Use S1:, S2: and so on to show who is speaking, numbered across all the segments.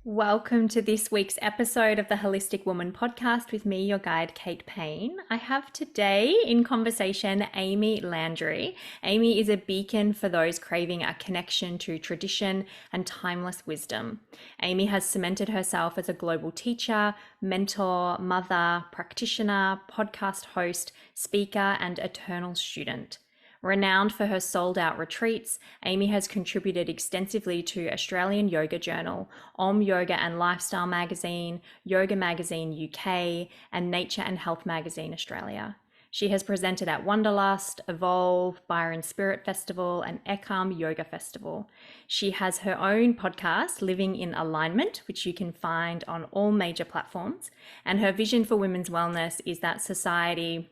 S1: Welcome to this week's episode of the Holistic Woman podcast with me, your guide, Kate Payne. I have today in conversation Amy Landry. Amy is a beacon for those craving a connection to tradition and timeless wisdom. Amy has cemented herself as a global teacher, mentor, mother, practitioner, podcast host, speaker, and eternal student. Renowned for her sold-out retreats, Amy has contributed extensively to Australian Yoga Journal, Om Yoga and Lifestyle Magazine, Yoga Magazine UK, and Nature and Health Magazine Australia. She has presented at Wanderlust, Evolve, Byron Spirit Festival, and Ekam Yoga Festival. She has her own podcast, Living in Alignment, which you can find on all major platforms. And her vision for women's wellness is that society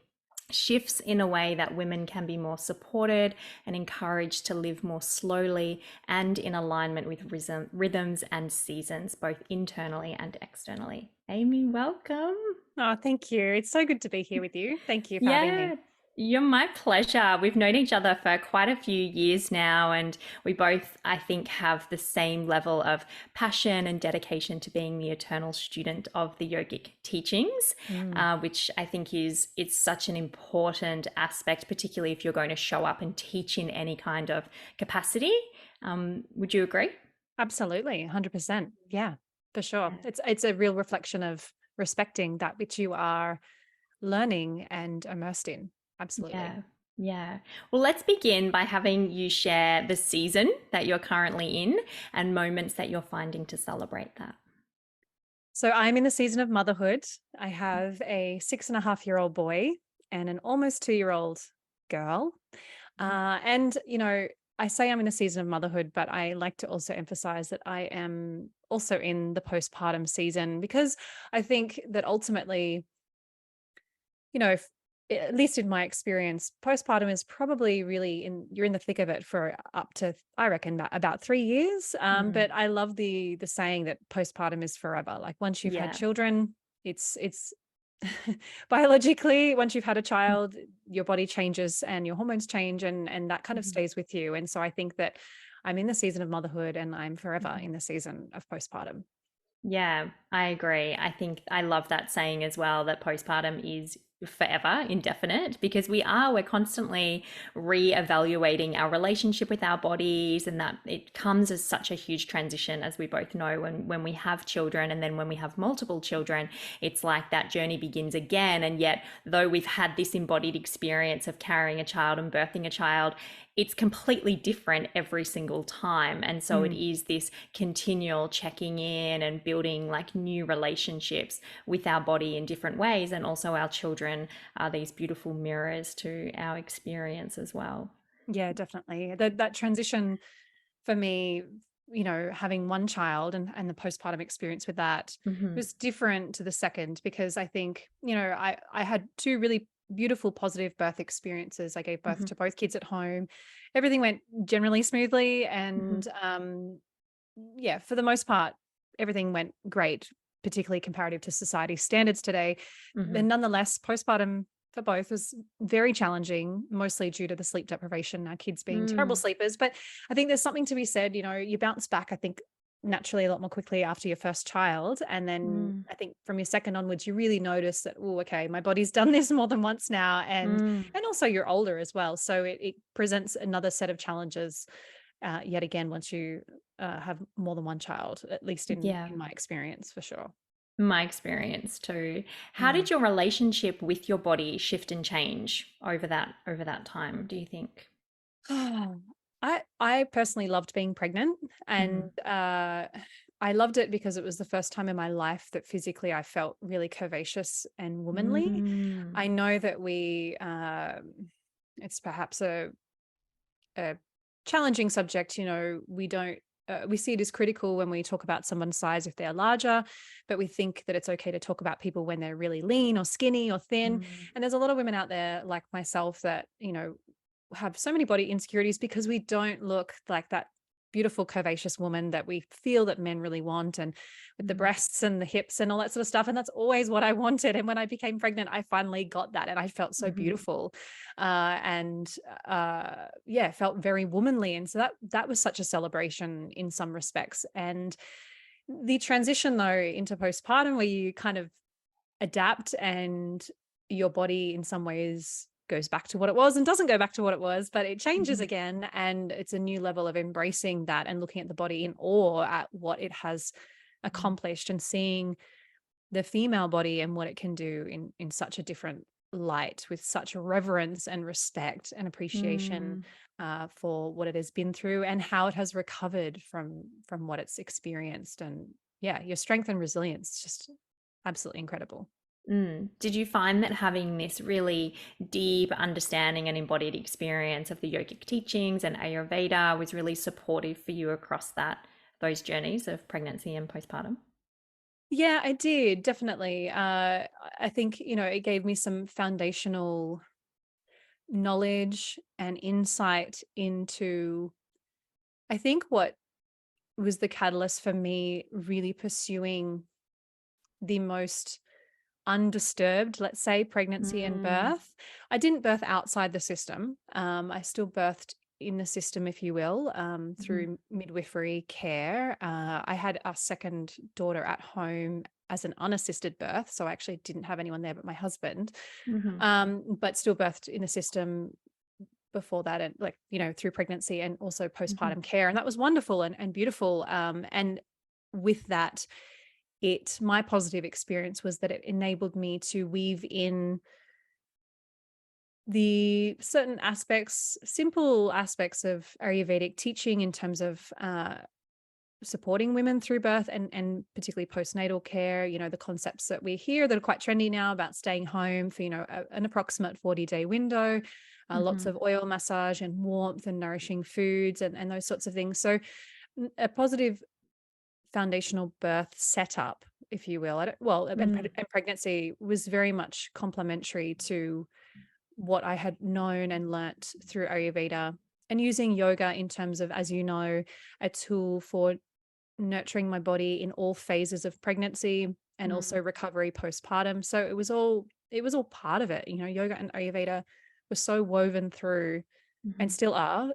S1: shifts in a way that women can be more supported and encouraged to live more slowly and in alignment with rhythms and seasons, both internally and externally. Amy, welcome.
S2: Oh, thank you. It's so good to be here with you. Thank you for having me.
S1: Yeah, you're my pleasure. We've known each other for quite a few years now, and we both, I think, have the same level of passion and dedication to being the eternal student of the yogic teachings, which I think it's such an important aspect, particularly if you're going to show up and teach in any kind of capacity. Would you agree?
S2: Absolutely, 100%. Yeah, for sure. It's a real reflection of respecting that which you are learning and immersed in. Absolutely.
S1: Yeah. Yeah. Well, let's begin by having you share the season that you're currently in and moments that you're finding to celebrate that.
S2: So I'm in the season of motherhood. I have a 6.5-year-old boy and an almost 2-year-old girl. I say I'm in a season of motherhood, but I like to also emphasize that I am also in the postpartum season because I think that ultimately, at least in my experience, postpartum is probably really you're in the thick of it for up to, I reckon, about 3 years. But I love the saying that postpartum is forever. Like once you've had
S1: Yeah.
S2: children, it's biologically, once you've had a child, your body changes and your hormones change and that kind of
S1: Mhm.
S2: stays with you. And so I think that I'm in the season of motherhood and I'm forever
S1: Mhm.
S2: in the season of postpartum.
S1: Yeah, I agree. I think I love that saying as well that postpartum is forever, indefinite, because we're constantly re-evaluating our relationship with our bodies, and that it comes as such a huge transition, as we both know, when we have children, and then when we have multiple children, it's like that journey begins again. And yet, though we've had this embodied experience of carrying a child and birthing a child, it's completely different every single time. And so it is this continual checking in and building like new relationships with our body in different ways. And also our children are these beautiful mirrors to our experience as well.
S2: Yeah, definitely. That transition for me, having one child and the postpartum experience with that
S1: Mm-hmm.
S2: was different to the second because I think, I had two really beautiful positive birth experiences. I gave birth
S1: Mm-hmm.
S2: to both kids at home. Everything went generally smoothly
S1: Mm-hmm.
S2: and yeah, for the most part, everything went great, particularly comparative to society standards today.
S1: Mm-hmm.
S2: And nonetheless, postpartum for both was very challenging, mostly due to the sleep deprivation, our kids being terrible
S1: Mm.
S2: sleepers. But I think there's something to be said, you bounce back, I think, naturally a lot more quickly after your first child. And then
S1: Mm.
S2: I think from your second onwards, you really notice that, oh, okay, my body's done this more than once now.
S1: Mm.
S2: And also you're older as well. So it presents another set of challenges yet again once you have more than one child, at least
S1: Yeah.
S2: in my experience, for sure.
S1: My experience too. How
S2: Mm.
S1: did your relationship with your body shift and change over that time, do you think?
S2: I personally loved being pregnant, and
S1: Mm.
S2: I loved it because it was the first time in my life that physically I felt really curvaceous and womanly.
S1: Mm.
S2: I know that it's perhaps a challenging subject. We don't. We see it as critical when we talk about someone's size if they're larger, but we think that it's okay to talk about people when they're really lean or skinny or thin.
S1: Mm.
S2: And there's a lot of women out there like myself that, have so many body insecurities because we don't look like that beautiful curvaceous woman that we feel that men really want, and with the
S1: Mm.
S2: breasts and the hips and all that sort of stuff. And that's always what I wanted. And when I became pregnant, I finally got that and I felt so
S1: Mhm.
S2: beautiful. And yeah, felt very womanly. And so that was such a celebration in some respects. And The transition though into postpartum, where you kind of adapt and your body in some ways goes back to what it was and doesn't go back to what it was, but it changes
S1: Mhm.
S2: again. And it's a new level of embracing that and looking at the body in awe at what it has accomplished, and seeing the female body and what it can do in such a different light, with such reverence and respect and appreciation
S1: Mm.
S2: for what it has been through and how it has recovered from what it's experienced. And yeah, your strength and resilience, just absolutely incredible.
S1: Mm. Did you find that having this really deep understanding and embodied experience of the yogic teachings and Ayurveda was really supportive for you across those journeys of pregnancy and postpartum?
S2: Yeah, I did definitely. I think, it gave me some foundational knowledge and insight into, I think, what was the catalyst for me really pursuing the most undisturbed, let's say, pregnancy and
S1: Mm.
S2: birth. I didn't birth outside the system. I still birthed in the system, if you will,
S1: Mhm.
S2: through midwifery care. I had our second daughter at home as an unassisted birth. So I actually didn't have anyone there but my husband,
S1: Mhm.
S2: but still birthed in the system before that, and like, through pregnancy and also
S1: Mhm.
S2: postpartum care. And that was wonderful and beautiful. And with that, my positive experience was that it enabled me to weave in the certain aspects, simple aspects of Ayurvedic teaching in terms of supporting women through birth and particularly postnatal care. The concepts that we hear that are quite trendy now about staying home for, an approximate 40-day window, lots
S1: Mhm.
S2: of oil massage and warmth and nourishing foods and those sorts of things. So a positive foundational birth setup, if you will.
S1: Mm.
S2: And pregnancy was very much complementary to what I had known and learnt through Ayurveda, and using yoga in terms of, as you know, a tool for nurturing my body in all phases of pregnancy and
S1: Mm.
S2: also recovery postpartum. So it was all part of it. Yoga and Ayurveda were so woven through, and
S1: Mhm.
S2: still are,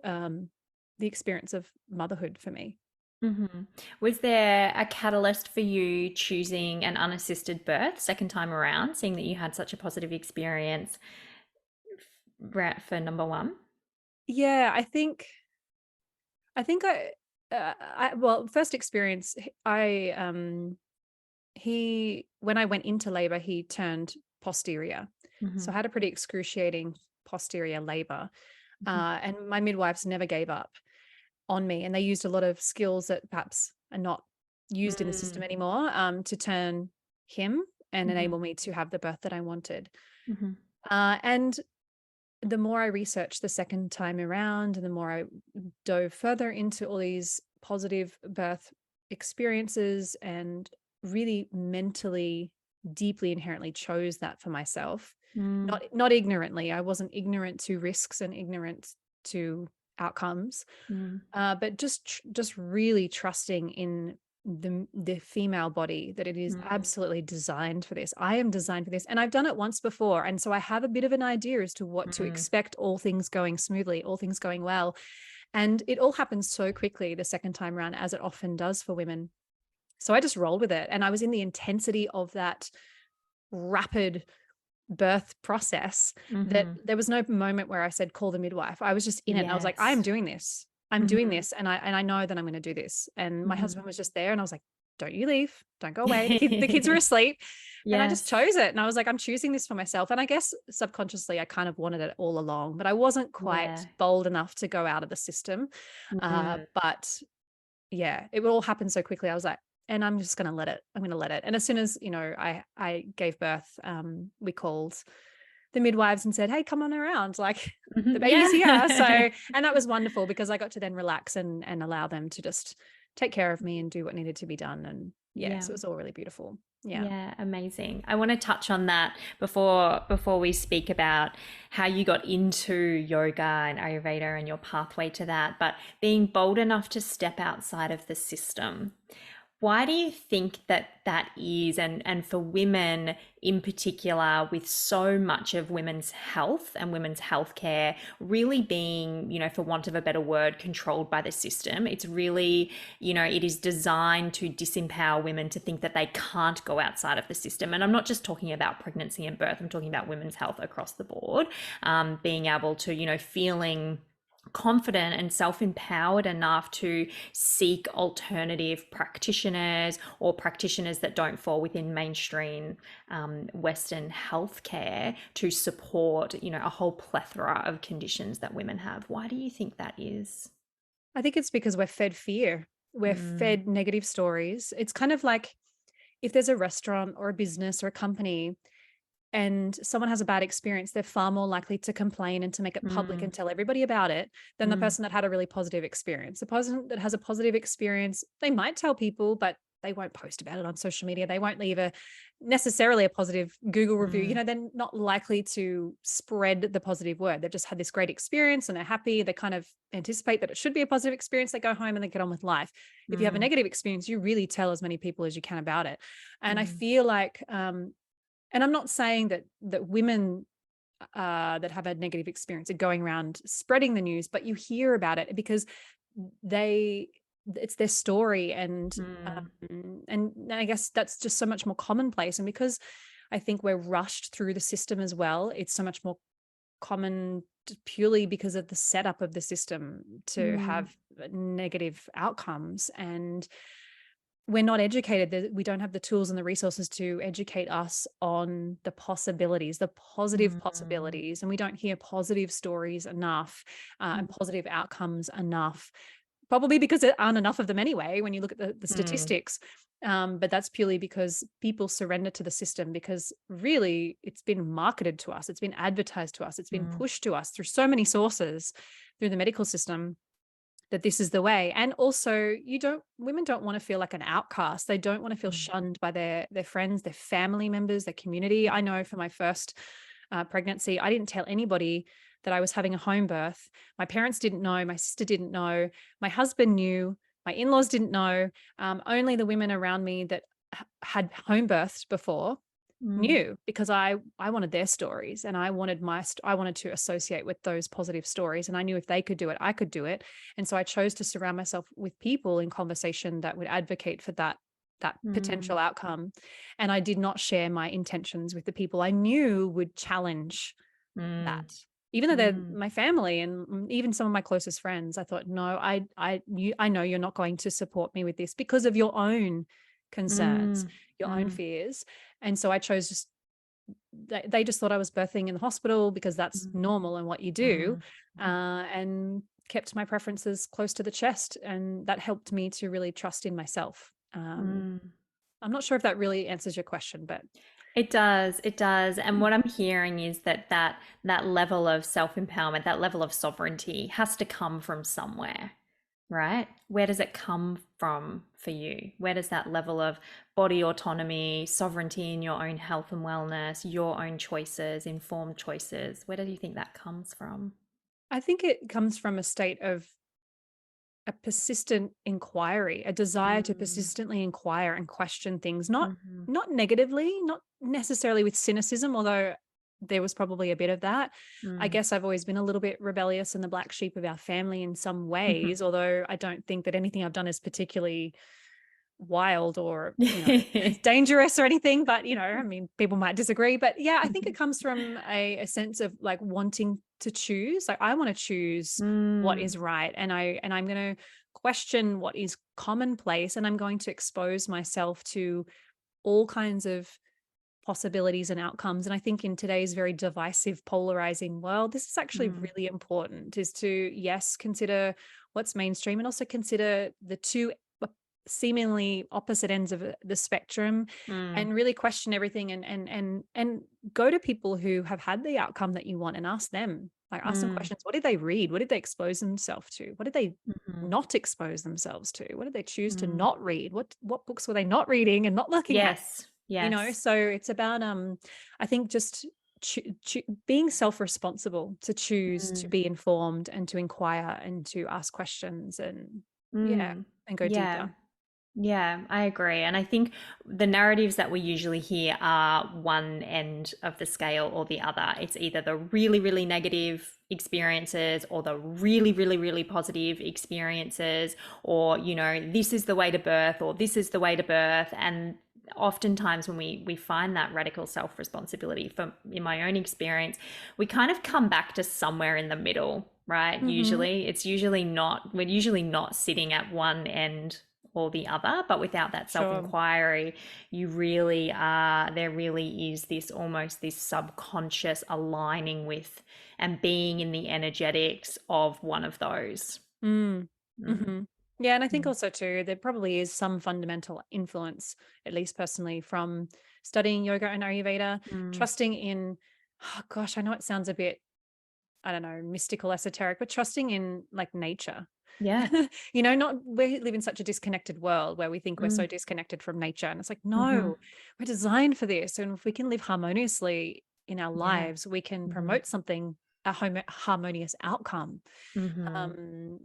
S2: the experience of motherhood for me.
S1: Mhm. Was there a catalyst for you choosing an unassisted birth second time around, seeing that you had such a positive experience for number one?
S2: Yeah, well, first experience, he when I went into labor, he turned posterior. So
S1: Mhm.
S2: I had a pretty excruciating posterior labor.
S1: Mhm.
S2: And my midwives never gave up on me. And they used a lot of skills that perhaps are not used in the system
S1: Mm.
S2: anymore, to turn him and
S1: Mhm.
S2: enable me to have the birth that I wanted.
S1: Mhm.
S2: And the more I researched the second time around, and the more I dove further into all these positive birth experiences, and really mentally, deeply, inherently chose that for myself,
S1: Mm.
S2: not ignorantly. I wasn't ignorant to risks and ignorant to outcomes,
S1: Mm.
S2: but just really trusting in the female body, that it is
S1: Mm.
S2: absolutely designed for this. I am designed for this, and I've done it once before, and so I have a bit of an idea as to what to
S1: Mm.
S2: expect, all things going smoothly, all things going well. And it all happens so quickly the second time around, as it often does for women. So I just rolled with it, and I was in the intensity of that rapid birth process, that
S1: Mhm.
S2: there was no moment where I said, call the midwife. I was just in it. And I was like, I am
S1: Yes.
S2: doing this. I'm doing
S1: Mhm.
S2: this. And I know that I'm going to do this. And my
S1: Mhm.
S2: husband was just there, and I was like, don't you leave. Don't go away. The kids are asleep. And I just
S1: Yes.
S2: chose it. And I was like, I'm choosing this for myself. And I guess subconsciously I kind of wanted it all along, but I wasn't quite
S1: Yeah.
S2: bold enough to go out of the system.
S1: Mm.
S2: But yeah, it would all happen so quickly. I was like, and I'm just going to let it. I'm going to let it. And as soon as, I gave birth, we called the midwives and said, hey, come on around. Like, the
S1: Mhm.
S2: baby's here. So,
S1: Yeah.
S2: and that was wonderful, because I got to then relax and allow them to just take care of me and do what needed to be done. And yeah,
S1: Yeah.
S2: so it was all really beautiful. Yeah.
S1: Yeah, amazing. I want to touch on that before we speak about how you got into yoga and Ayurveda and your pathway to that, but being bold enough to step outside of the system. Why do you think that that is? And for women in particular, with so much of women's health and women's healthcare really being, for want of a better word, controlled by the system, it's really, it is designed to disempower women to think that they can't go outside of the system. And I'm not just talking about pregnancy and birth, I'm talking about women's health across the board, being able to, feeling confident and self-empowered enough to seek alternative practitioners or practitioners that don't fall within mainstream Western healthcare to support, a whole plethora of conditions that women have. Why do you think that is?
S2: I think it's because we're fed fear. We're
S1: Mm,
S2: fed negative stories. It's kind of like if there's a restaurant or a business or a company and someone has a bad experience, they're far more likely to complain and to make it public
S1: mm,
S2: and tell everybody about it than the
S1: mm,
S2: person that had a really positive experience. The person that has a positive experience, they might tell people, but they won't post about it on social media. They won't leave a necessarily a positive Google review.
S1: mm,
S2: They're not likely to spread the positive word. They've just had this great experience and they're happy. They kind of anticipate that it should be a positive experience. They go home and they get on with life. If you have a
S1: mm,
S2: negative experience, you really tell as many people as you can about it. And I
S1: mm,
S2: feel like and I'm not saying that women that have a negative experience are going around spreading the news, but you hear about it because they it's their story,
S1: mm,
S2: and I guess that's just so much more commonplace. And because I think we're rushed through the system as well, it's so much more common purely because of the setup of the system to
S1: mm,
S2: have negative outcomes. And we're not educated. We don't have the tools and the resources to educate us on the possibilities, the positive
S1: mm,
S2: possibilities. And we don't hear positive stories enough, and positive outcomes enough, probably because there aren't enough of them anyway, when you look at the
S1: mm,
S2: statistics. But that's purely because people surrender to the system, because really it's been marketed to us. It's been advertised to us. It's been
S1: mm,
S2: pushed to us through so many sources through the medical system that this is the way. And also, women don't want to feel like an outcast. They don't want to feel
S1: mm,
S2: shunned by their friends, their family members, their community. I know for my first pregnancy, I didn't tell anybody that I was having a home birth. My parents didn't know, my sister didn't know, my husband knew, my in-laws didn't know. Only the women around me that had home births before
S1: mm,
S2: knew, because I wanted their stories, and I wanted to associate with those positive stories, and I knew if they could do it, I could do it. And so I chose to surround myself with people in conversation that would advocate for that
S1: mm,
S2: potential outcome. And I did not share my intentions with the people I knew would challenge
S1: mm,
S2: that. Even though they're
S1: mm,
S2: my family and even some of my closest friends, I thought, no, I know you're not going to support me with this because of your own concerns,
S1: mm,
S2: your own
S1: mm,
S2: fears. And so I chose just they just thought I was birthing in the hospital because that's
S1: mm,
S2: normal and what you do,
S1: mm,
S2: and kept my preferences close to the chest, and that helped me to really trust in myself.
S1: mm.
S2: I'm not sure if that really answers your question, but
S1: It does, it does. And what I'm hearing is that level of self-empowerment, that level of sovereignty has to come from somewhere, right? Where does it come from for you? Where does that level of body autonomy, sovereignty in your own health and wellness, your own choices, informed choices, where do you think that comes from?
S2: I think it comes from a state of a persistent inquiry, a desire to
S1: Mm,
S2: persistently inquire and question things, not
S1: mhm,
S2: not negatively, not necessarily with cynicism, although there was probably a bit of that. I
S1: mm.
S2: guess I've always been a little bit rebellious and the black sheep of our family in some ways,
S1: Mhm.
S2: although I don't think that anything I've done is particularly wild or, dangerous or anything. But, I mean, people might disagree. But yeah, I think it comes from a sense of like wanting to choose. Like I want to choose what
S1: Mm,
S2: is right. And I'm going to question what is commonplace, and I'm going to expose myself to all kinds of possibilities and outcomes. And I think in today's very divisive, polarizing world, this is actually
S1: mm,
S2: really important, is to, yes, consider what's mainstream and also consider the two seemingly opposite ends of the spectrum,
S1: mm,
S2: and really question everything, and go to people who have had the outcome that you want and ask them, like ask them
S1: mm,
S2: questions. What did they read? What did they expose themselves to? What did they
S1: mhm,
S2: not expose themselves to? What did they choose to
S1: mm.
S2: not read? What books were they not reading and not looking at?
S1: Yes, yes.
S2: So it's about I think just being self-responsible to choose to
S1: Mm,
S2: be informed and to inquire and to ask questions, and yeah,
S1: mm.
S2: and go
S1: Yeah.
S2: deeper.
S1: Yeah, I agree. And I think the narratives that we usually hear are one end of the scale or the other. It's either the really, really negative experiences or the really, really, really positive experiences, or, this is the way to birth or this is the way to birth. And oftentimes when we find that radical self-responsibility, from in my own experience, we kind of come back to somewhere in the middle, right?
S2: Mm-hmm.
S1: We're usually not sitting at one end or the other, but without that self
S2: Sure.
S1: inquiry, you really are, there really is this almost this subconscious aligning with and being in the energetics of one of those.
S2: Mm.
S1: Mm,
S2: Hmm. Yeah, and I think
S1: mm,
S2: also too, there probably is some fundamental influence, at least personally, from studying yoga and Ayurveda,
S1: mm.
S2: trusting in, oh gosh, I know it sounds a bit, I don't know, mystical, esoteric, but trusting in like nature.
S1: Yeah.
S2: Not we live in such a disconnected world where we think we're so
S1: Mm,
S2: disconnected from nature. And it's like,
S1: hmm.
S2: no, we're designed for this. And if we can live harmoniously in our
S1: Yeah.
S2: lives, we can
S1: Hmm.
S2: promote something, harmonious outcome.
S1: Hmm.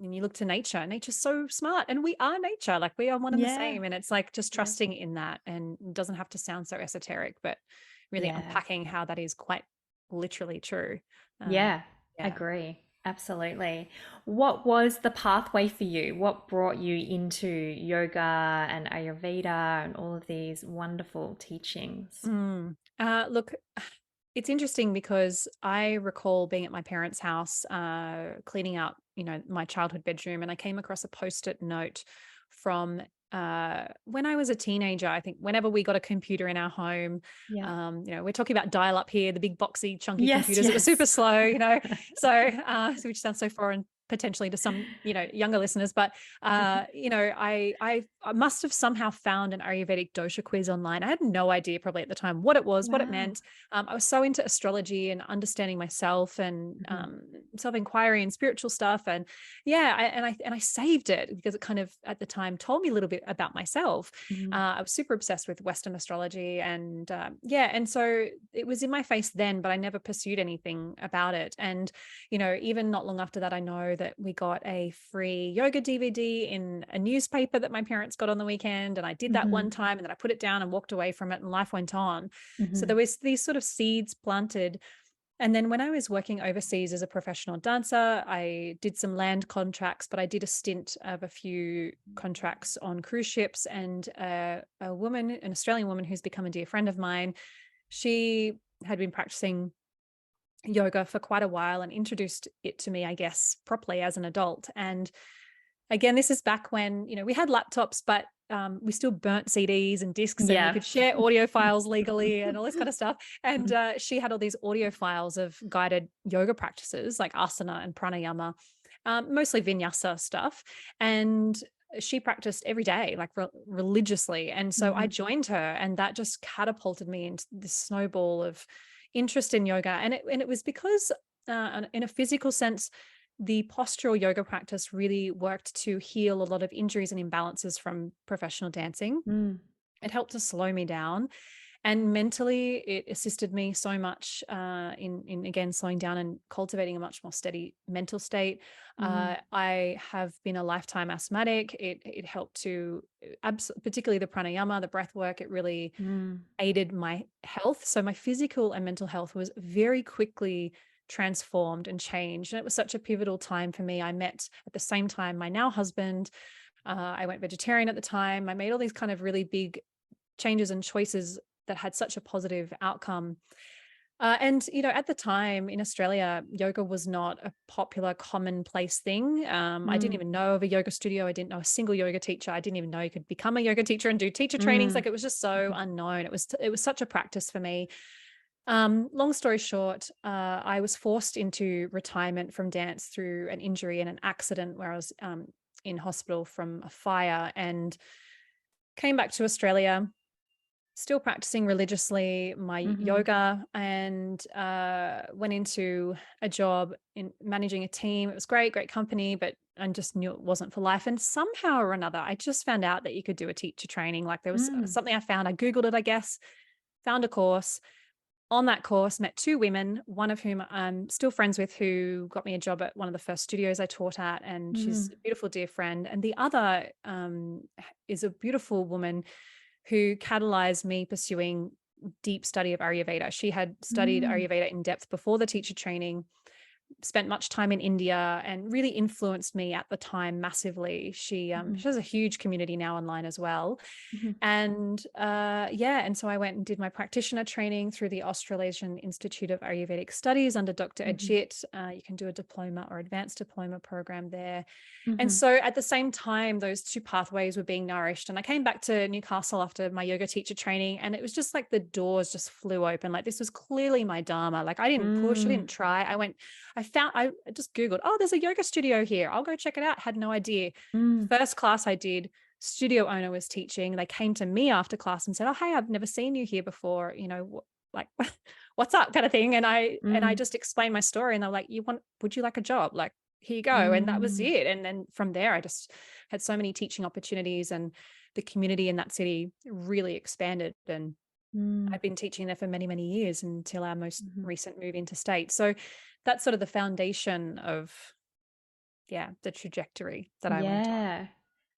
S2: And you look to nature, nature's so smart, and we are nature, like we are one and the
S1: Yeah.
S2: same. And it's like just
S1: Yeah.
S2: trusting in that, and it doesn't have to sound so esoteric, but really
S1: Yeah.
S2: unpacking how that is quite literally true. Um,
S1: Yeah.
S2: yeah.
S1: Agree. Absolutely. What was the pathway for you? What brought you into yoga and Ayurveda and all of these wonderful teachings?
S2: Look, it's interesting because I recall being at my parents' house, cleaning out, my childhood bedroom, and I came across a post-it note from when I was a teenager. I think whenever we got a computer in our home,
S1: Yeah.
S2: we're talking about dial-up here, the big boxy, chunky
S1: Yes,
S2: computers that were super
S1: yes.
S2: slow, so which sounds so foreign potentially to some, younger listeners, but I must have somehow found an Ayurvedic dosha quiz online. I had no idea probably at the time what it was, what it
S1: Wow.
S2: meant. I was so into astrology and understanding myself and
S1: Mhm,
S2: self inquiry and spiritual stuff, and yeah, I saved it because it kind of at the time told me a little bit about myself.
S1: mhm,
S2: I was super obsessed with Western astrology, and yeah, and so it was in my face then, but I never pursued anything about it. And even not long after that, I know that we got a free yoga DVD in a newspaper that my parents got on the weekend. And I did that one
S1: mhm,
S2: time, and then I put it down and walked away from it, and life went on. So there
S1: mhm,
S2: was these sort of seeds planted. And then when I was working overseas as a professional dancer, I did some land contracts, but I did a stint of a few contracts on cruise ships. And a woman, an Australian woman who's become a dear friend of mine, she had been practicing yoga for quite a while and introduced it to me, I guess, properly as an adult. And again, this is back when, we had laptops, but we still burnt CDs and discs, and we
S1: Yeah.
S2: could share audio files legally and all this kind of stuff. And she had all these audio files of guided yoga practices like asana and pranayama, mostly vinyasa stuff. And she practiced every day, like religiously. And so I
S1: Mhm,
S2: joined her, and that just catapulted me into this snowball of interest in yoga. And it was because, in a physical sense, the postural yoga practice really worked to heal a lot of injuries and imbalances from professional dancing.
S1: mm,
S2: It helped to slow me down, and mentally, it assisted me so much in again slowing down and cultivating a much more steady mental state.
S1: mm,
S2: I have been a lifetime asthmatic. It helped to particularly the pranayama, the breath work. It really
S1: mm,
S2: aided my health. So my physical and mental health was very quickly transformed and changed. And it was such a pivotal time for me. I met at the same time my now husband. I went vegetarian at the time. I made all these kind of really big changes and choices that had such a positive outcome. And at the time in Australia, yoga was not a popular, commonplace thing. I didn't
S1: mm,
S2: even know of a yoga studio. I didn't know a single yoga teacher. I didn't even know you could become a yoga teacher and do teacher trainings.
S1: mm,
S2: Like, it was just so
S1: mhm,
S2: unknown. It was such a practice for me. Long story short, I was forced into retirement from dance through an injury and an accident where I was in hospital from a fire, and came back to Australia, still practicing religiously my
S1: mhm,
S2: yoga, and went into a job in managing a team. It was great, great company, but I just knew it wasn't for life. And somehow or another, I just found out that you could do a teacher training. Like, there was
S1: mm,
S2: something I found. I Googled it, I guess, found a course, on that course, met two women, one of whom I'm still friends with, who got me a job at one of the first studios I taught at, and she's
S1: Mm,
S2: a beautiful, dear friend. And the other is a beautiful woman who catalyzed me pursuing deep study of Ayurveda. She had studied
S1: mm,
S2: Ayurveda in depth before the teacher training, spent much time in India, and really influenced me at the time massively.
S1: mhm,
S2: She has a huge community now online as well.
S1: mhm,
S2: And yeah, and so I went and did my practitioner training through the Australasian Institute of Ayurvedic Studies under Dr.
S1: mhm,
S2: Ajit. You can do a diploma or advanced diploma program there. And
S1: mhm,
S2: so at the same time, those two pathways were being nourished. And I came back to Newcastle after my yoga teacher training, and it was just like the doors just flew open. Like this was clearly my dharma. Like I didn't push, I
S1: mm,
S2: didn't try. I just Googled, oh, there's a yoga studio here. I'll go check it out. Had no idea.
S1: mm,
S2: First class I did, studio owner was teaching. They came to me after class and said, oh, hey, I've never seen you here before. Like, what's up kind of thing. And I
S1: mm,
S2: just explained my story, and they're like, would you like a job? Like, here you go. And that was
S1: mm,
S2: it. And then from there, I just had so many teaching opportunities, and the community in that city really expanded. And
S1: mm,
S2: I've been teaching there for many, many years until our most
S1: mhm.
S2: recent move into state. So that's sort of the foundation of, yeah, the trajectory that I went on.
S1: Yeah.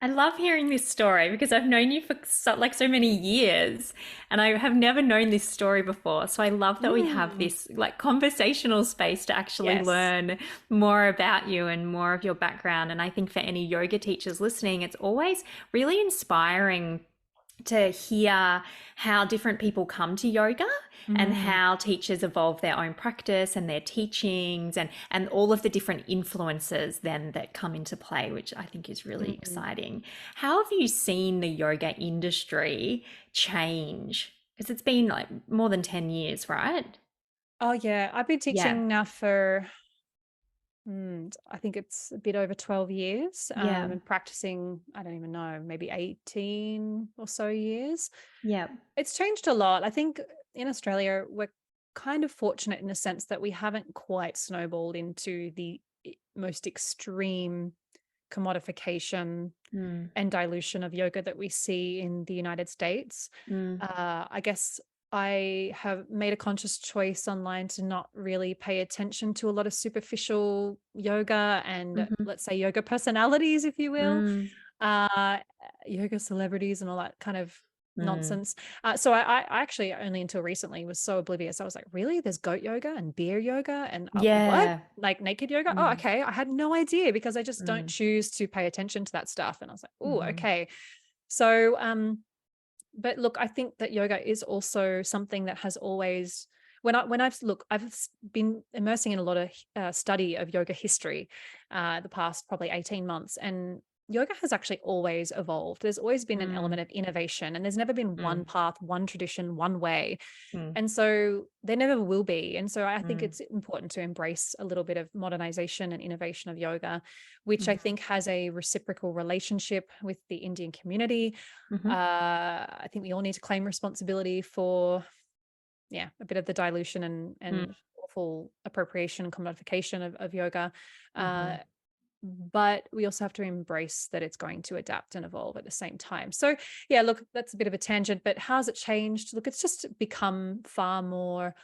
S1: I love hearing this story because I've known you for so many years and I have never known this story before. So I love that we have
S2: Mm,
S1: this like conversational space to actually
S2: yes.
S1: learn more about you and more of your background. And I think for any yoga teachers listening, it's always really inspiring to hear how different people come to yoga and
S2: Mm,
S1: how teachers evolve their own practice and their teachings and all of the different influences then that come into play, which I think is really
S2: mm.
S1: exciting. How have you seen the yoga industry change? Because it's been like more than 10 years, right?
S2: Oh, yeah. I've been
S1: Yeah.
S2: teaching now for, I think it's a bit over 12 years,
S1: Yeah.
S2: and practicing, I don't even know, maybe 18 or so years.
S1: Yeah.
S2: It's changed a lot. I think in Australia, we're kind of fortunate in the sense that we haven't quite snowballed into the most extreme commodification
S1: Mm,
S2: and dilution of yoga that we see in the United States.
S1: mm,
S2: I guess I have made a conscious choice online to not really pay attention to a lot of superficial yoga and,
S1: mhm,
S2: let's say, yoga personalities, if you will,
S1: mm,
S2: uh, yoga celebrities and all that kind of
S1: mm.
S2: nonsense. So I actually only until recently was so oblivious. I was like, really? There's goat yoga and beer yoga and what?
S1: Yeah.
S2: Like naked yoga? Oh,
S1: Mm,
S2: okay. I had no idea because I just don't
S1: mm,
S2: choose to pay attention to that stuff. And I was like, oh,
S1: mhm,
S2: okay. So, but look, I think that yoga is also something that has always, I've been immersing in a lot of study of yoga history, the past probably 18 months, and yoga has actually always evolved. There's always been an
S1: mm,
S2: element of innovation, and there's never been one
S1: mm.
S2: path, one tradition, one way.
S1: Mm,
S2: And so there never will be. And so I think
S1: mm,
S2: it's important to embrace a little bit of modernization and innovation of yoga, which I
S1: mhm,
S2: think has a reciprocal relationship with the Indian community.
S1: mhm,
S2: I think we all need to claim responsibility for, yeah, a bit of the dilution and
S1: mm,
S2: awful appropriation and commodification of yoga. Uh,
S1: mhm.
S2: but we also have to embrace that it's going to adapt and evolve at the same time. So, yeah, look, that's a bit of a tangent, but how's it changed? Look, it's just become far more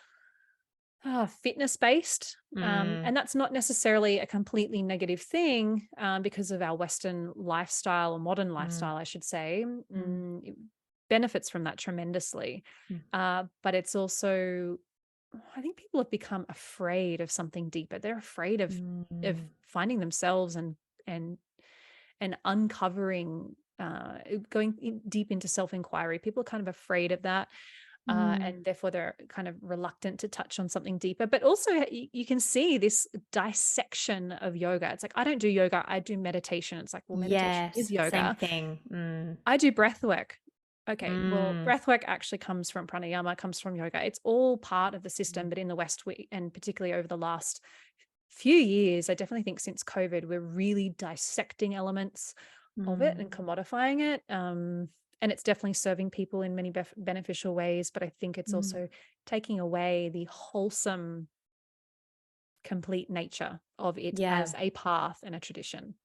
S2: fitness based.
S1: Mm,
S2: And that's not necessarily a completely negative thing, because of our Western lifestyle or modern
S1: mm,
S2: lifestyle, I should say.
S1: mm,
S2: It benefits from that tremendously.
S1: mm,
S2: But it's also, I think people have become afraid of something deeper. They're afraid of
S1: mm,
S2: finding themselves and and uncovering, going deep into self inquiry. People are kind of afraid of that,
S1: mm.
S2: and therefore they're kind of reluctant to touch on something deeper. But also, you can see this dissection of yoga. It's like, I don't do yoga, I do meditation. It's like, well, meditation is
S1: Yes, same
S2: yoga.
S1: thing. Mm,
S2: I do breath work. Okay, well,
S1: mm,
S2: breath work actually comes from pranayama, comes from yoga. It's all part of the system.
S1: mm,
S2: But in the West, and particularly over the last few years, I definitely think since COVID, we're really dissecting elements of it
S1: mm,
S2: and commodifying it. And it's definitely serving people in many beneficial ways. But I think it's
S1: mm.
S2: also taking away the wholesome, complete nature of it
S1: Yeah.
S2: as a path and a tradition.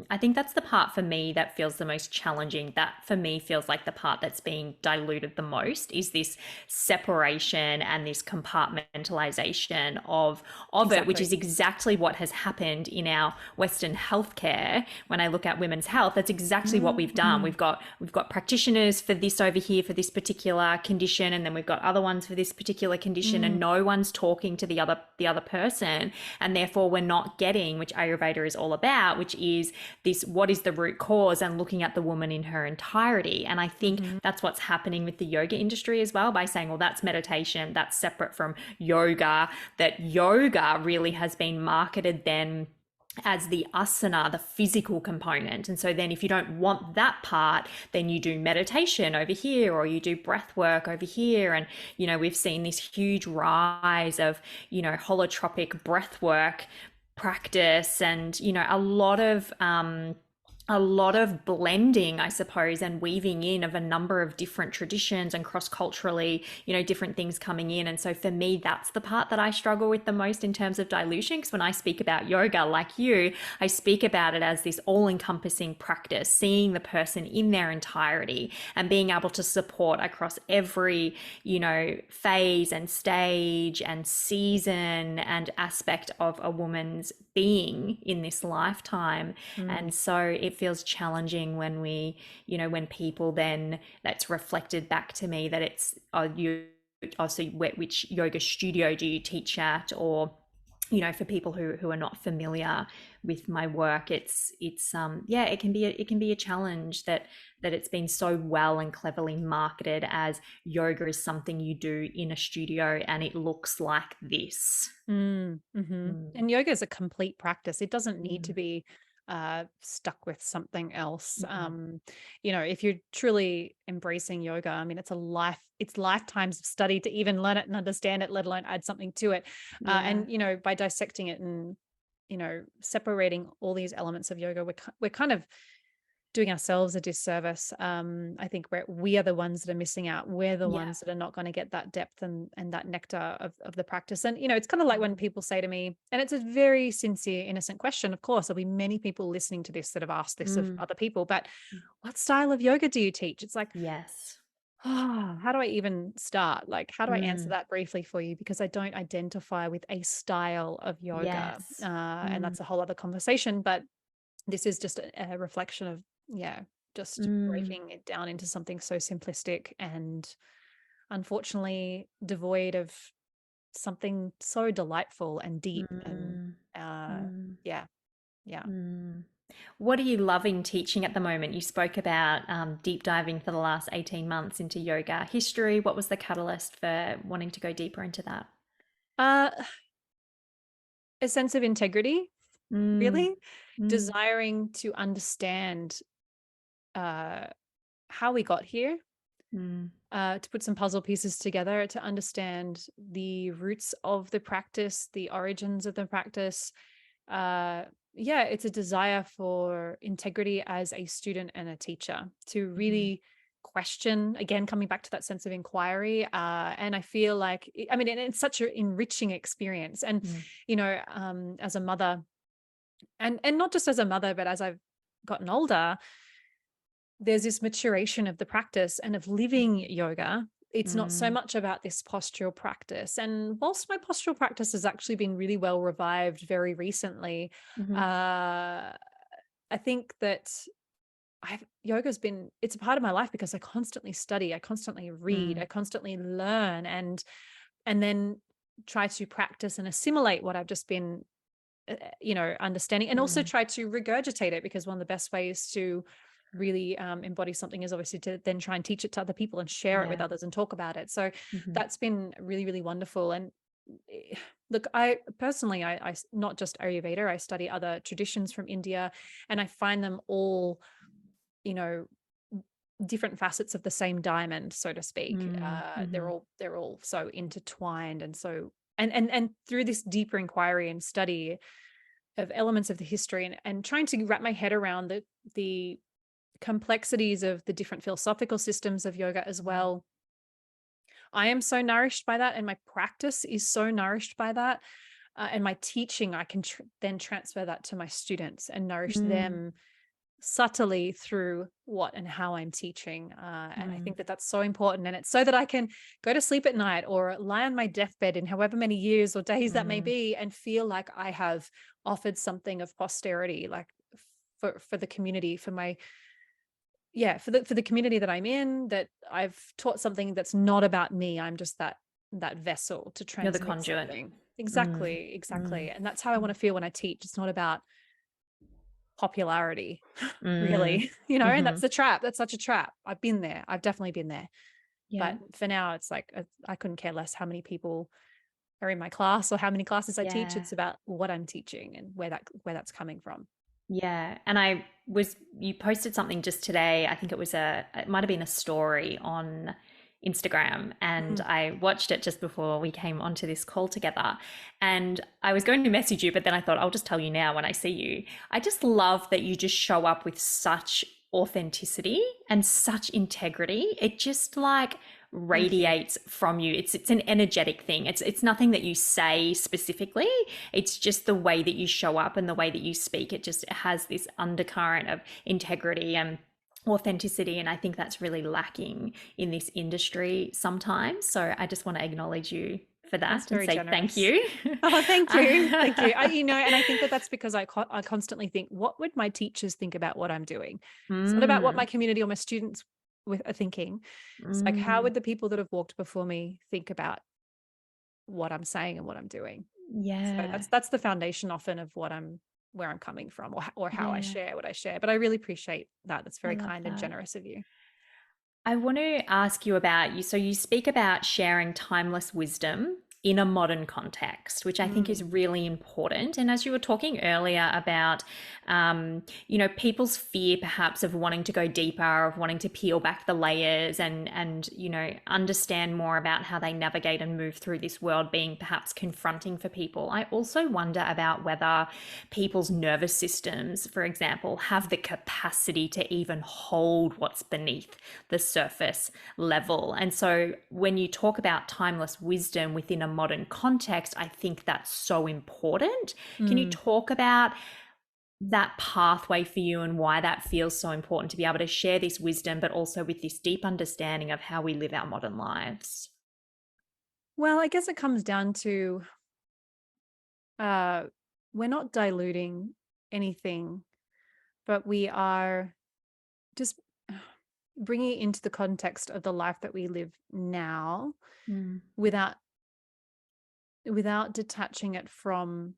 S1: I think that's the part for me that feels the most challenging. That for me feels like the part that's being diluted the most is this separation and this compartmentalization of it, which
S2: Exactly.
S1: is exactly what has happened in our Western healthcare. When I look at women's health, that's exactly what we've done.
S2: Mm-hmm.
S1: We've got practitioners for this over here for this particular condition, and then we've got other ones for this particular condition, and no one's talking to the other person, and therefore we're not getting, which Ayurveda is all about, which is this: what is the root cause, and looking at the woman in her entirety. And I think
S2: Mm-hmm.
S1: that's what's happening with the yoga industry as well, by saying, well, that's meditation, that's separate from yoga. That yoga really has been marketed then as the asana, the physical component. And so then if you don't want that part, then you do meditation over here, or you do breath work over here. And, we've seen this huge rise of, holotropic breath work practice, and a lot of blending, I suppose, and weaving in of a number of different traditions and cross-culturally, different things coming in. And so for me, that's the part that I struggle with the most in terms of dilution. Because when I speak about yoga, like you, I speak about it as this all-encompassing practice, seeing the person in their entirety and being able to support across every, phase and stage and season and aspect of a woman's being in this lifetime.
S2: Mm.
S1: And so it feels challenging when when people then, that's reflected back to me, that it's, you also, which yoga studio do you teach at? Or, for people who are not familiar with my work, yeah, it can be a challenge that it's been so well and cleverly marketed as yoga is something you do in a studio and it looks like this.
S2: Mm-hmm.
S1: Mm,
S2: And yoga is a complete practice. It doesn't need to
S1: mm,
S2: be stuck with something else.
S1: mm.
S2: If you're truly embracing yoga, I mean, it's lifetimes of study to even learn it and understand it, let alone add something to it.
S1: Yeah.
S2: And by dissecting it and, separating all these elements of yoga, we're kind of doing ourselves a disservice. I think we are the ones that are missing out. We're the
S1: Yeah.
S2: ones that are not going to get that depth and that nectar of the practice. And, it's kind of like when people say to me, and it's a very sincere, innocent question. Of course, there'll be many people listening to this that have asked this of
S1: Mm.
S2: other people, but what style of yoga do you teach? It's like,
S1: Yes.
S2: how do I even start? Like, how do I answer
S1: Mm.
S2: that briefly for you? Because I don't identify with a style of yoga.
S1: Yes.
S2: And
S1: Mm.
S2: that's a whole other conversation. But this is just a reflection of, yeah, just
S1: Mm.
S2: breaking it down into something so simplistic and unfortunately devoid of something so delightful and deep and
S1: Mm. Mm.
S2: yeah, yeah.
S1: Mm. What are you loving teaching at the moment? You spoke about deep diving for the last 18 months into yoga history. What was the catalyst for wanting to go deeper into that?
S2: Uh a sense of integrity,
S1: Mm.
S2: really,
S1: Mm.
S2: desiring to understand uh how we got here,
S1: Mm.
S2: to put some puzzle pieces together, to understand the roots of the practice, the origins of the practice. Yeah, it's a desire for integrity as a student and a teacher, to
S1: Mm.
S2: really question, again, coming back to that sense of inquiry. And I feel like, I mean, and it's such an enriching experience. And,
S1: Mm.
S2: as a mother, and not just as a mother, but as I've gotten older, there's this maturation of the practice and of living yoga. It's not so
S1: Mm.
S2: much about this postural practice. And whilst my postural practice has actually been really well revived very recently,
S1: Mhm.
S2: uh, I think that it's a part of my life because I constantly study, I constantly read,
S1: Mm.
S2: I constantly learn, and then try to practice and assimilate what I've just been understanding, and also
S1: Mm.
S2: try to regurgitate it, because one of the best ways to really embody something is obviously to then try and teach it to other people and share it with
S1: Yeah.
S2: others and talk about it. So
S1: Mhm.
S2: that's been really, really wonderful. And look, I personally, I not just Ayurveda, I study other traditions from India, and I find them all, you know, different facets of the same diamond, so to speak.
S1: Mm.
S2: They're
S1: Mhm.
S2: all so intertwined, and so and through this deeper inquiry and study of elements of the history, and trying to wrap my head around the complexities of the different philosophical systems of yoga as well. I am so nourished by that, and my practice is so nourished by that. and my teaching, I can then transfer that to my students and nourish
S1: Mm,
S2: them subtly through what and how I'm teaching. And I
S1: mm,
S2: think that that's so important. And it's so that I can go to sleep at night or lie on my deathbed in however many years or days that may
S1: mm.
S2: be and feel like I have offered something of posterity, like for the community, for my, yeah, for the community that I'm in, that I've taught something that's not about me. I'm just that vessel to
S1: You're the
S2: transmit
S1: conduit.
S2: something.
S1: Mm,
S2: Exactly, exactly.
S1: mm,
S2: And that's how I want to feel when I teach. It's not about popularity,
S1: mm,
S2: really, you know, and
S1: mm-hmm.
S2: that's the trap. That's such a trap. I've been there. I've definitely been there.
S1: Yeah.
S2: But for now, it's like I couldn't care less how many people are in my class or how many classes I teach.
S1: Yeah.
S2: It's about what I'm teaching and where that's coming from.
S1: Yeah. And you posted something just today. I think it might have been a story on Instagram. And
S2: Mm.
S1: I watched it just before we came onto this call together. And I was going to message you, but then I thought I'll just tell you now when I see you. I just love that you just show up with such authenticity and such integrity. It just like
S2: Thank you.
S1: radiates from you. It's an energetic thing. It's nothing that you say specifically. It's just the way that you show up and the way that you speak. It just has this undercurrent of integrity and authenticity, and I think that's really lacking in this industry sometimes. So I just want to acknowledge you for
S2: That's
S1: that and
S2: very
S1: say thank
S2: generous.
S1: you.
S2: Oh, thank you. Thank you. You know, and I think that that's because I constantly think, what would my teachers think about what I'm doing? It's not about what my
S1: Mm,
S2: community or my students are thinking. It's like, how
S1: mm,
S2: would the people that have walked before me think about what I'm saying and what I'm doing? So
S1: yeah,
S2: that's the foundation often of where I'm coming from, or how I
S1: yeah,
S2: share what I share. But I really appreciate that. That's
S1: I
S2: very
S1: love
S2: kind and
S1: that.
S2: generous of you.
S1: I want to ask you about you. So you speak about sharing timeless wisdom in a modern context, which I think is
S2: Mm.
S1: really important. And as you were talking earlier about, people's fear perhaps of wanting to go deeper, of wanting to peel back the layers and understand more about how they navigate and move through this world being perhaps confronting for people. I also wonder about whether people's nervous systems, for example, have the capacity to even hold what's beneath the surface level. And so when you talk about timeless wisdom within a modern context, I think that's so important. Can you
S2: Mm.
S1: talk about that pathway for you and why that feels so important to be able to share this wisdom, but also with this deep understanding of how we live our modern lives?
S2: Well, I guess it comes down to uh, we're not diluting anything, but we are just bringing it into the context of the life that we live now
S1: Mm,
S2: without detaching it from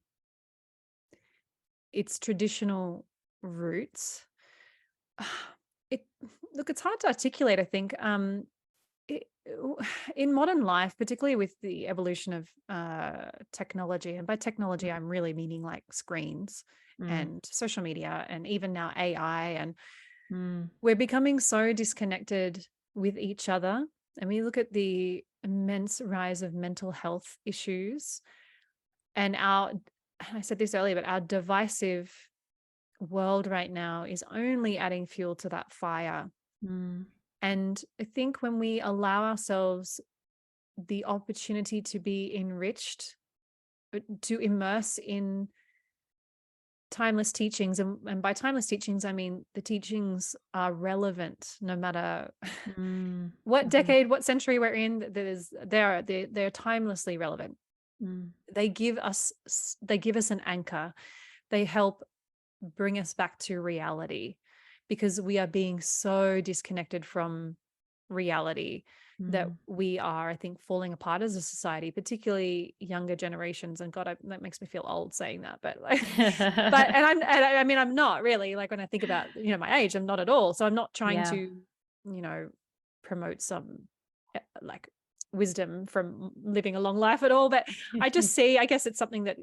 S2: its traditional roots. It Look, it's hard to articulate, I think. It, in modern life, particularly with the evolution of technology, and by technology, I'm really meaning like screens
S1: mm,
S2: and social media, and even now AI, and
S1: mm,
S2: we're becoming so disconnected with each other. And we look at the immense rise of mental health issues and I said this earlier, but our divisive world right now is only adding fuel to that fire.
S1: mm,
S2: And I think when we allow ourselves the opportunity to be enriched, to immerse in timeless teachings, and by timeless teachings, I mean the teachings are relevant no matter
S1: mm,
S2: what
S1: mhm,
S2: decade, what century we're in. They're timelessly relevant.
S1: mm,
S2: They give us an anchor. They help bring us back to reality, because we are being so disconnected from reality that
S1: mm.
S2: we are, I think, falling apart as a society, particularly younger generations. And God, that makes me feel old saying that, but like, I mean, I'm not really, like, when I think about, my age, I'm not at all. So I'm not trying
S1: Yeah.
S2: to, promote some like wisdom from living a long life at all. But I just see, I guess it's something that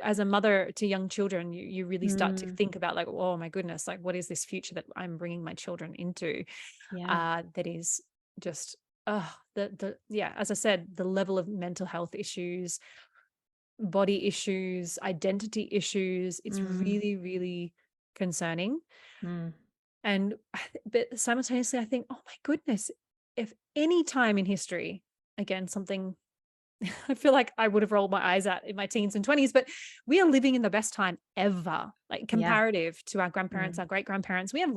S2: as a mother to young children, you really start to
S1: Mm,
S2: think about, like, oh my goodness, like, what is this future that I'm bringing my children into?
S1: yeah.
S2: That is just, yeah, as I said, the level of mental health issues, body issues, identity issues, it's
S1: Mm,
S2: really, really concerning.
S1: mm,
S2: And but simultaneously, I think, oh my goodness, if any time in history, again, something I feel like I would have rolled my eyes at in my teens and 20s, but we are living in the best time ever, like
S1: Yeah.
S2: comparative to our grandparents,
S1: Mm.
S2: our great grandparents. We have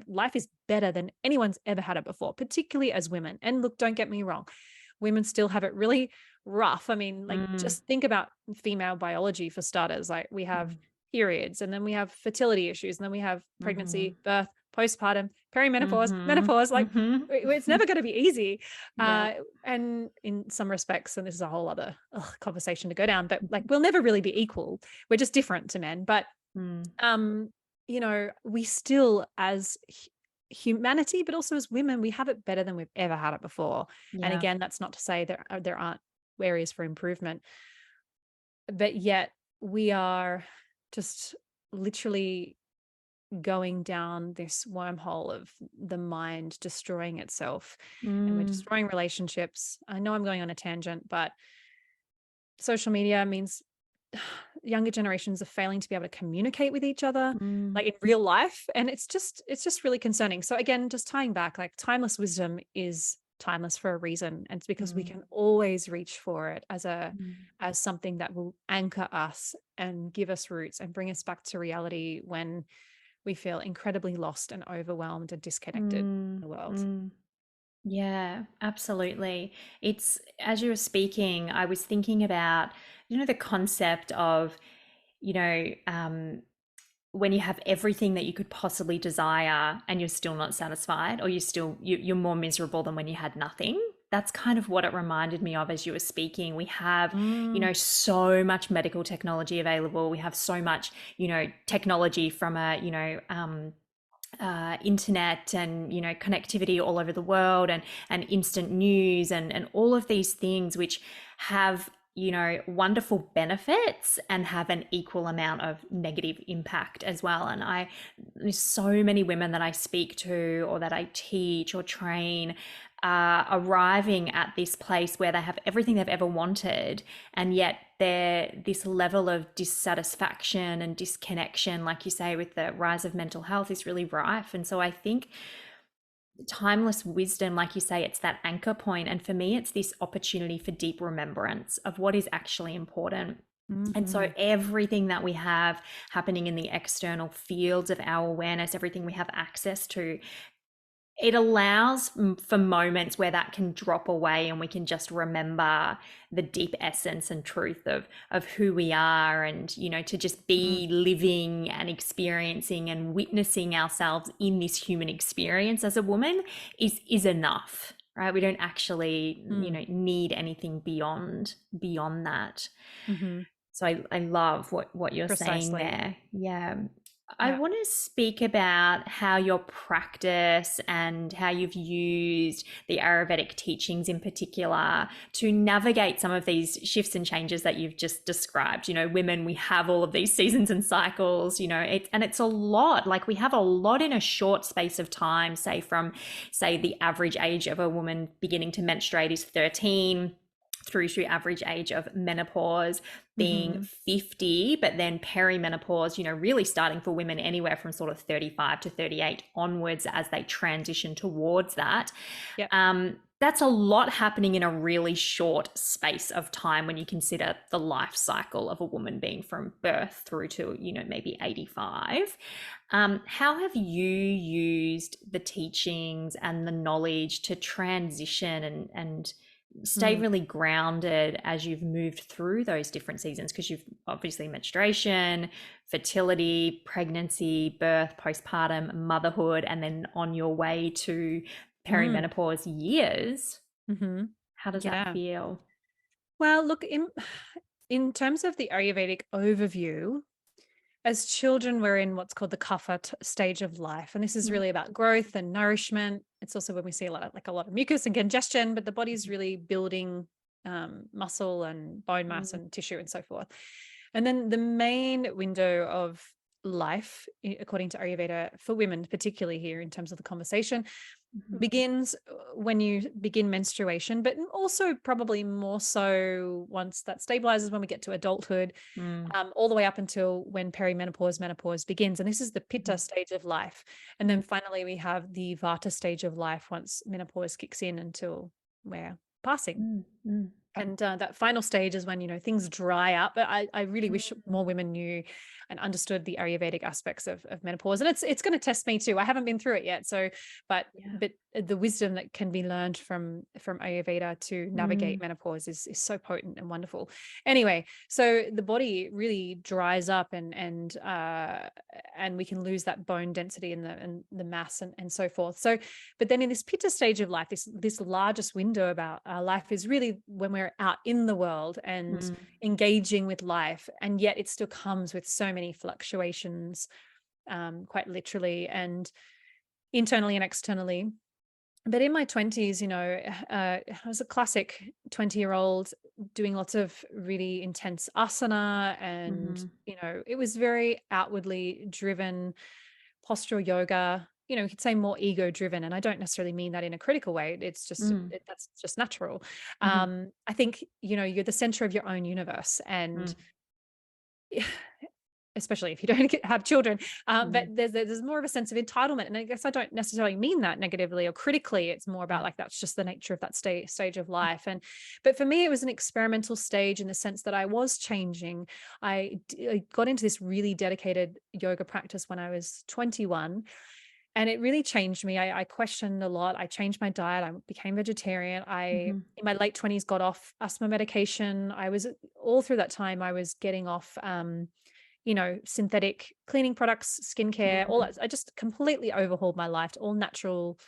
S2: life is better than anyone's ever had it before, particularly as women. And look, don't get me wrong, women still have it really rough. I mean, like
S1: Mm.
S2: just think about female biology for starters. Like we have
S1: Mm.
S2: periods, and then we have fertility issues, and then we have
S1: Mhm.
S2: pregnancy, birth, postpartum, perimenopause,
S1: Mhm.
S2: menopause. Like
S1: Mhm.
S2: it's never going to be easy.
S1: Yeah.
S2: And in some respects, and this is a whole other conversation to go down, but like we'll never really be equal. We're just different to men. But
S1: Mm.
S2: um, we still as humanity, but also as women, we have it better than we've ever had it before. And
S1: Yeah.
S2: again, that's not to say there aren't areas for improvement, but yet we are just literally going down this wormhole of the mind destroying itself, and we're
S1: Mm.
S2: destroying relationships. I know I'm going on a tangent, but social media means younger generations are failing to be able to communicate with each other
S1: Mm.
S2: like in real life, and it's just really concerning. So again, just tying back, like timeless wisdom is timeless for a reason, and it's because we
S1: Mm.
S2: can always reach for it
S1: Mm.
S2: as something that will anchor us and give us roots and bring us back to reality when we feel incredibly lost and overwhelmed and disconnected
S1: Mm.
S2: from the world.
S1: Mm. Yeah, absolutely. It's as you were speaking, I was thinking about, the concept of, you know, when you have everything that you could possibly desire and you're still not satisfied, or you're more miserable than when you had nothing. That's kind of what it reminded me of as you were speaking. We have,
S2: Mm,
S1: so much medical technology available. We have so much, technology from a, internet and connectivity all over the world, and instant news, and all of these things which have wonderful benefits and have an equal amount of negative impact as well. And there's so many women that I speak to or that I teach or train arriving at this place where they have everything they've ever wanted, and yet they're this level of dissatisfaction and disconnection, like you say, with the rise of mental health, is really rife. And so I think timeless wisdom, like you say, it's that anchor point. And for me, it's this opportunity for deep remembrance of what is actually important. And so
S2: mhm,
S1: everything that we have happening in the external fields of our awareness, everything we have access to, it allows for moments where that can drop away and we can just remember the deep essence and truth of who we are, and to just
S2: mm,
S1: be living and experiencing and witnessing ourselves in this human experience as a woman is enough, right? We don't actually
S2: mm,
S1: need anything beyond that.
S2: mhm.
S1: So I love what you're saying
S2: Precisely.
S1: there. Yeah. I
S2: Yeah.
S1: want to speak about how your practice and how you've used the Ayurvedic teachings in particular to navigate some of these shifts and changes that you've just described. Women, we have all of these seasons and cycles, and it's a lot. Like we have a lot in a short space of time, say the average age of a woman beginning to menstruate is 13, through to average age of menopause being
S2: Mhm.
S1: 50, but then perimenopause, really starting for women anywhere from sort of 35 to 38 onwards as they transition towards that.
S2: Yep.
S1: That's a lot happening in a really short space of time when you consider the life cycle of a woman being from birth through to, maybe 85. How have you used the teachings and the knowledge to transition and stay
S2: Mm,
S1: really grounded as you've moved through those different seasons? Because you've obviously menstruation, fertility, pregnancy, birth, postpartum, motherhood, and then on your way to
S2: mm,
S1: perimenopause years.
S2: mhm.
S1: How does that
S2: Yeah.
S1: feel?
S2: Well, look, in terms of the Ayurvedic overview, as children, we're in what's called the kapha stage of life, and this is
S1: Mm.
S2: really about growth and nourishment. It's also when we see a lot of mucus and congestion, but the body's really building muscle and bone mass
S1: Mm.
S2: and tissue and so forth. And then the main window of life, according to Ayurveda, for women, particularly here in terms of the conversation,
S1: Mhm.
S2: begins when you begin menstruation, but also probably more so once that stabilizes when we get to adulthood,
S1: Mm.
S2: all the way up until when menopause begins. And this is the pitta
S1: Mhm.
S2: stage of life. And
S1: Mm.
S2: then finally, we have the vata stage of life once menopause kicks in until we're passing.
S1: Mm. Mm.
S2: And that final stage is when, things dry up. But I really wish more women knew and understood the Ayurvedic aspects of menopause. And it's going to test me too. I haven't been through it yet. So, but
S1: Yeah.
S2: the wisdom that can be learned from Ayurveda to navigate
S1: Mm,
S2: menopause is so potent and wonderful. Anyway, so the body really dries up, and we can lose that bone density and the mass and so forth. So, but then in this pitta stage of life, this largest window about our life is really when we're out in the world and
S1: mm,
S2: engaging with life, and yet it still comes with so many fluctuations, quite literally and internally and externally. But in my 20s, I was a classic 20-year-old doing lots of really intense asana, and
S1: mhm,
S2: it was very outwardly driven postural yoga. You could say more ego driven, and I don't necessarily mean that in a critical way. It's just
S1: mm,
S2: that's just natural.
S1: mhm,
S2: I think you're the center of your own universe, and
S1: mm,
S2: especially if you don't have children. But
S1: mm,
S2: there's more of a sense of entitlement, and I guess I don't necessarily mean that negatively or critically. It's more about
S1: yeah.
S2: like that's just the nature of that stage of life. But for me, it was an experimental stage in the sense that I was changing. I got into this really dedicated yoga practice when I was 21. And it really changed me. I questioned a lot. I changed my diet. I became vegetarian. I,
S1: Mhm,
S2: in my late 20s, got off asthma medication. I was all through that time, I was getting off, synthetic cleaning products, skincare, all
S1: mm,
S2: that. I just completely overhauled my life to all natural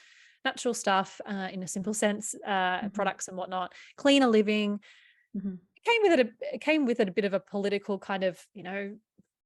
S2: stuff, in a simple sense,
S1: mhm,
S2: products and whatnot, cleaner living.
S1: mhm,
S2: It came with it a bit of a political kind of,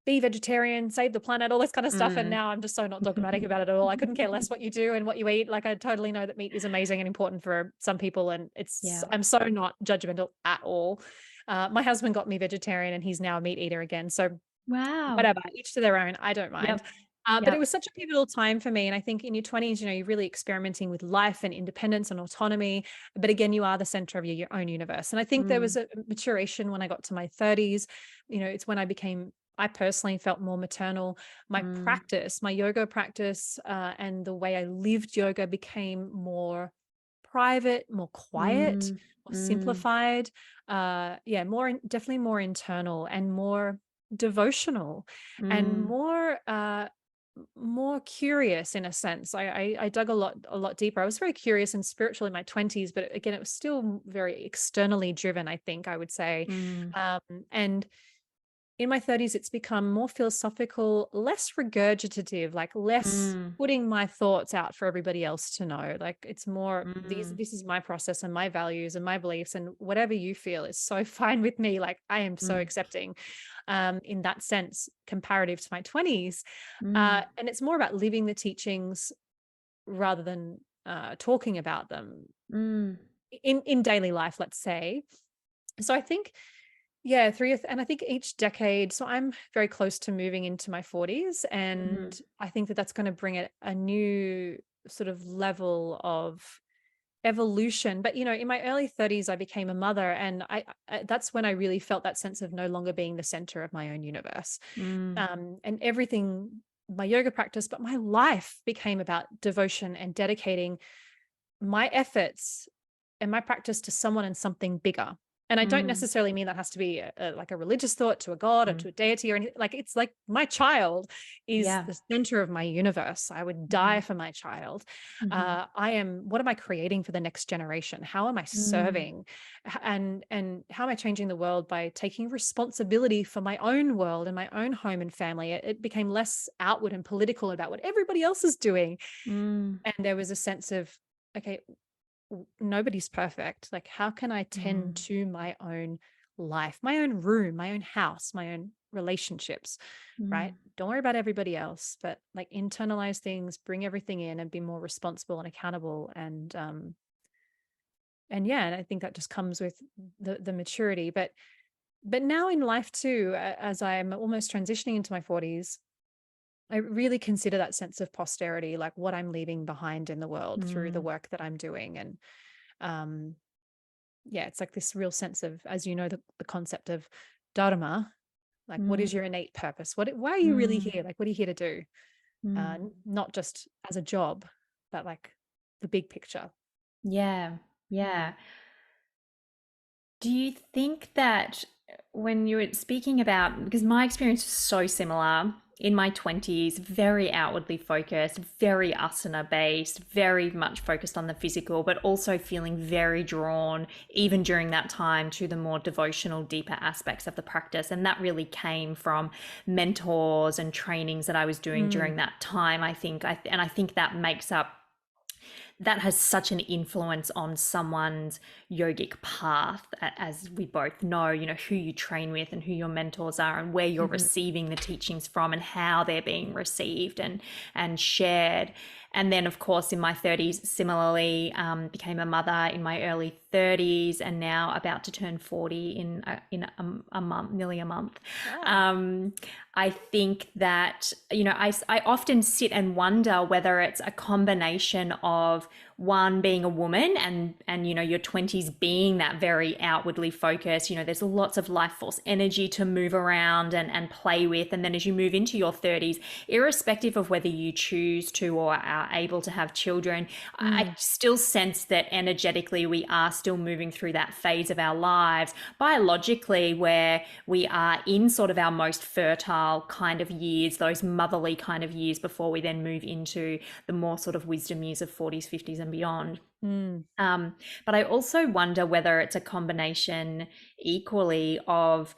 S2: be vegetarian, save the planet, all this kind of stuff. And
S1: mm.
S2: now I'm just so not dogmatic about it at all. I couldn't care less what you do and what you eat. Like I totally know that meat is amazing and important for some people. And
S1: Yeah.
S2: I'm so not judgmental at all. My husband got me vegetarian and he's now a meat eater again. So
S1: Wow.
S2: whatever, each to their own. I don't mind.
S1: Yep.
S2: But it
S1: Yep.
S2: was such a pivotal time for me. And I think in your 20s, you're really experimenting with life and independence and autonomy. But again, you are the center of your own universe. And I think there
S1: Mm,
S2: was a maturation when I got to my 30s. It's when I personally felt more maternal. My
S1: mm,
S2: practice, my yoga practice, and the way I lived yoga became more private, more quiet,
S1: mm,
S2: more
S1: mm,
S2: simplified. Definitely more internal and more devotional and
S1: mm,
S2: more curious in a sense. I dug a lot deeper. I was very curious and spiritual in my 20s, but again, it was still very externally driven, I think I would say.
S1: mm,
S2: And in my 30s, it's become more philosophical, less regurgitative, like less
S1: mm,
S2: putting my thoughts out for everybody else to know. Like it's more
S1: mm,
S2: this is my process and my values and my beliefs, and whatever you feel is so fine with me. Like I am so
S1: mm,
S2: accepting, in that sense, comparative to my 20s.
S1: mm,
S2: And it's more about living the teachings rather than talking about them
S1: mm,
S2: in daily life, let's say. So I think, yeah, and I think each decade. So I'm very close to moving into my 40s,
S1: mhm,
S2: and I think that that's going to bring a new sort of level of evolution. But in my early 30s, I became a mother, and that's when I really felt that sense of no longer being the center of my own universe,
S1: mm,
S2: and everything. My yoga practice, but my life became about devotion and dedicating my efforts and my practice to someone and something bigger. And I don't
S1: mm,
S2: necessarily mean that has to be like a religious thought to a god or
S1: mm.
S2: to a deity or anything. Like it's like my child is
S1: Yeah.
S2: the center of my universe. I would die
S1: Mhm,
S2: for my child.
S1: mhm,
S2: What am I creating for the next generation? How am I
S1: mm,
S2: serving? And how am I changing the world by taking responsibility for my own world and my own home and family? It became less outward and political about what everybody else is doing.
S1: mm,
S2: And there was a sense of, okay, nobody's perfect. Like, how can I tend
S1: mm,
S2: to my own life, my own room, my own house, my own relationships, right?
S1: mm,
S2: Don't worry about everybody else, but like internalize things, bring everything in and be more responsible and accountable. And yeah, and I think that just comes with the maturity. But now in life too, as I'm almost transitioning into my 40s, I really consider that sense of posterity, like what I'm leaving behind in the world through the
S1: mm,
S2: work that I'm doing. And um yeah, it's like this real sense of, as the concept of dharma, like what
S1: mm,
S2: is your innate purpose? Why are you really
S1: mm,
S2: here? Like, what are you here to do?
S1: mm.
S2: Not just as a job, but like the big picture.
S1: Yeah. Yeah. Do you think that when you were speaking about, because my experience is so similar in my 20s, very outwardly focused, very asana based, very much focused on the physical, but also feeling very drawn, even during that time, to the more devotional, deeper aspects of the practice. And that really came from mentors and trainings that I was doing
S2: Mm,
S1: during that time, I think. And I think that makes up that has such an influence on someone's yogic path, as we both know, who you train with and who your mentors are and where you're
S2: mhm.
S1: receiving the teachings from and how they're being received and shared. And then, of course, in my 30s, similarly, became a mother in my early 30s, and now about to turn 40 in a month, nearly a month.
S2: Wow.
S1: Um, I think that, I often sit and wonder whether it's a combination of one, being a woman, and your 20s being that very outwardly focused. There's lots of life force energy to move around and play with. And then as you move into your 30s, irrespective of whether you choose to or are able to have children, I
S2: Mm,
S1: still sense that energetically we are still moving through that phase of our lives biologically, where we are in sort of our most fertile kind of years, those motherly kind of years, before we then move into the more sort of wisdom years of 40s, 50s, and beyond.
S2: mm,
S1: Um, but I also wonder whether it's a combination equally of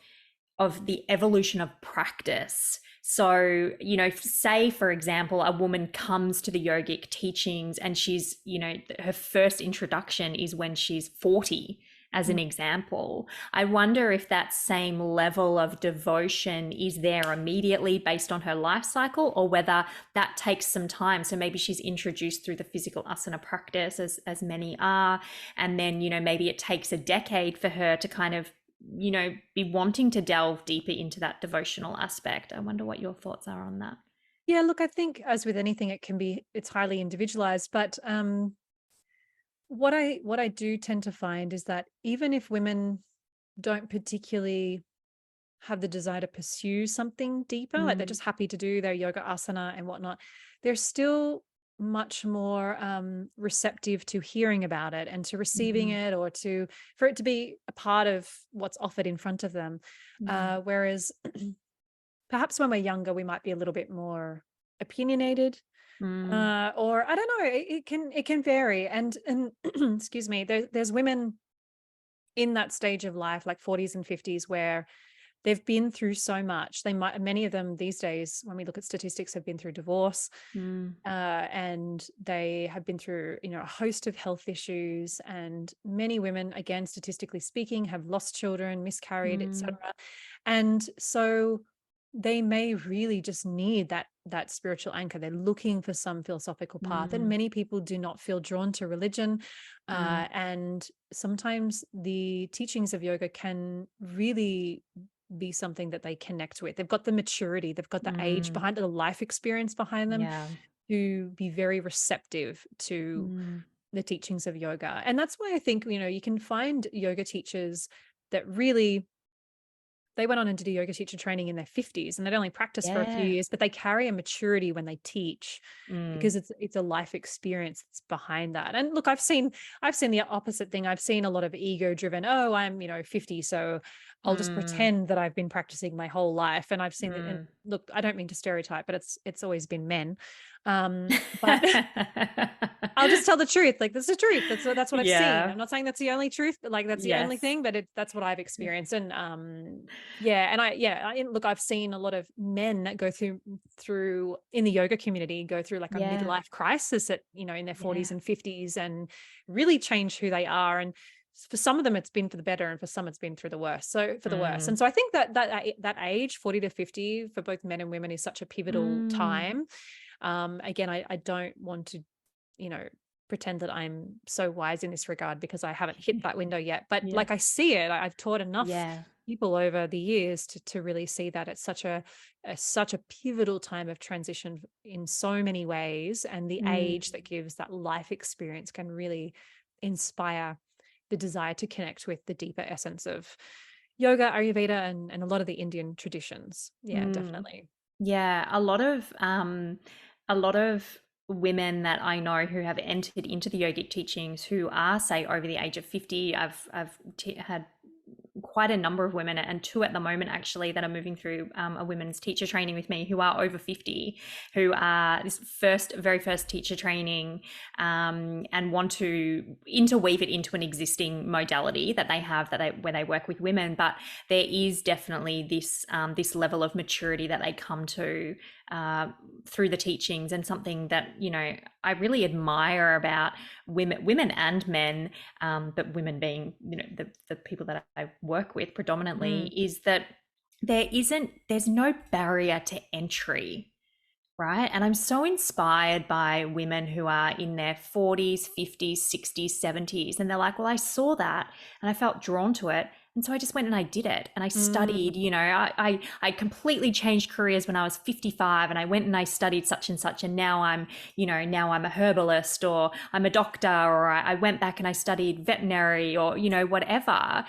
S1: the evolution of practice. So, say, for example, a woman comes to the yogic teachings and she's, her first introduction is when she's 40, as an
S2: mhm.
S1: example. I wonder if that same level of devotion is there immediately based on her life cycle, or whether that takes some time. So maybe she's introduced through the physical asana practice, as many are, and then, maybe it takes a decade for her to kind of be wanting to delve deeper into that devotional aspect. I wonder what your thoughts are on that.
S2: Yeah, look, I think as with anything, it's highly individualized. But what I do tend to find is that even if women don't particularly have the desire to pursue something deeper, like they're
S1: Mm,
S2: just happy to do their yoga asana and whatnot, they're still much more receptive to hearing about it and to receiving
S1: mm,
S2: it, or to for it to be a part of what's offered in front of them.
S1: mm,
S2: Whereas perhaps when we're younger, we might be a little bit more opinionated,
S1: mm,
S2: or I don't know. It can vary, and excuse me. There's women in that stage of life, like 40s and 50s, where they've been through so much. Many of them these days, when we look at statistics, have been through divorce,
S1: mm,
S2: and they have been through, a host of health issues. And many women, again, statistically speaking, have lost children, miscarried,
S1: mm,
S2: etc. And so they may really just need that spiritual anchor. They're looking for some philosophical path, and
S1: mm,
S2: many people do not feel drawn to religion.
S1: mm,
S2: And sometimes the teachings of yoga can really be something that they connect with. They've got the maturity, they've got the age
S1: mm.
S2: behind it, the life experience behind them,
S1: Yeah.
S2: to be very receptive to
S1: Mm,
S2: the teachings of yoga. And that's why I think, you can find yoga teachers that really, they went on and did a yoga teacher training in their 50s, and they'd only practiced for a few
S1: yeah.
S2: years, but they carry a maturity when they teach,
S1: Mm,
S2: because it's a life experience that's behind that. And look, I've seen the opposite thing. I've seen a lot of ego driven, oh, I'm, 50, so I'll just
S1: mm,
S2: pretend that I've been practicing my whole life. And I've seen it. And
S1: mm.
S2: look, I don't mean to stereotype, but it's always been men. But I'll just tell the truth. Like, that's the truth. That's what I've seen.
S1: Yeah.
S2: I'm not saying that's the only truth, but like that's the only
S1: Yes.
S2: thing, but that's what I've experienced. And yeah, and look, I've seen a lot of men that go through in the yoga community, go through like a
S1: Yeah.
S2: midlife crisis at, in their
S1: Yeah.
S2: 40s and 50s, and really change who they are. And for some of them it's been for the better, and for some it's been through the worst. So for the worst.
S1: Mm,
S2: And so I think that age, 40 to 50, for both men and women, is such a pivotal
S1: mm.
S2: time. Again, I don't want to, you know, pretend that I'm so wise in this regard, because I haven't hit that window yet. But
S1: Yeah.
S2: like, I see it. I've taught enough
S1: Yeah.
S2: people over the years to really see that it's such a pivotal time of transition in so many ways. And the
S1: Mm,
S2: age that gives that life experience can really inspire the desire to connect with the deeper essence of yoga, Ayurveda, and a lot of the Indian traditions. Yeah,
S1: mm.
S2: definitely.
S1: Yeah, a lot of women that I know who have entered into the yogic teachings, who are, say, over the age of 50. I've had quite a number of women, and two at the moment actually, that are moving through a women's teacher training with me, who are over 50, who are this very first teacher training, and want to interweave it into an existing modality that they have, where they work with women. But there is definitely this level of maturity that they come to through the teachings, and something that, you know, I really admire about women and men, but women being, you know, the people that I work with predominantly, is that there's no barrier to entry, right? And I'm so inspired by women who are in their 40s, 50s, 60s, 70s, and they're like, well, I saw that and I felt drawn to it, and so I just went and I did it, and I
S2: Mm.
S1: studied, you know, I completely changed careers when I was 55, and I went and I studied such and such, and now I'm, you know, now I'm a herbalist, or I'm a doctor, or I went back and I studied veterinary, or, you know, whatever.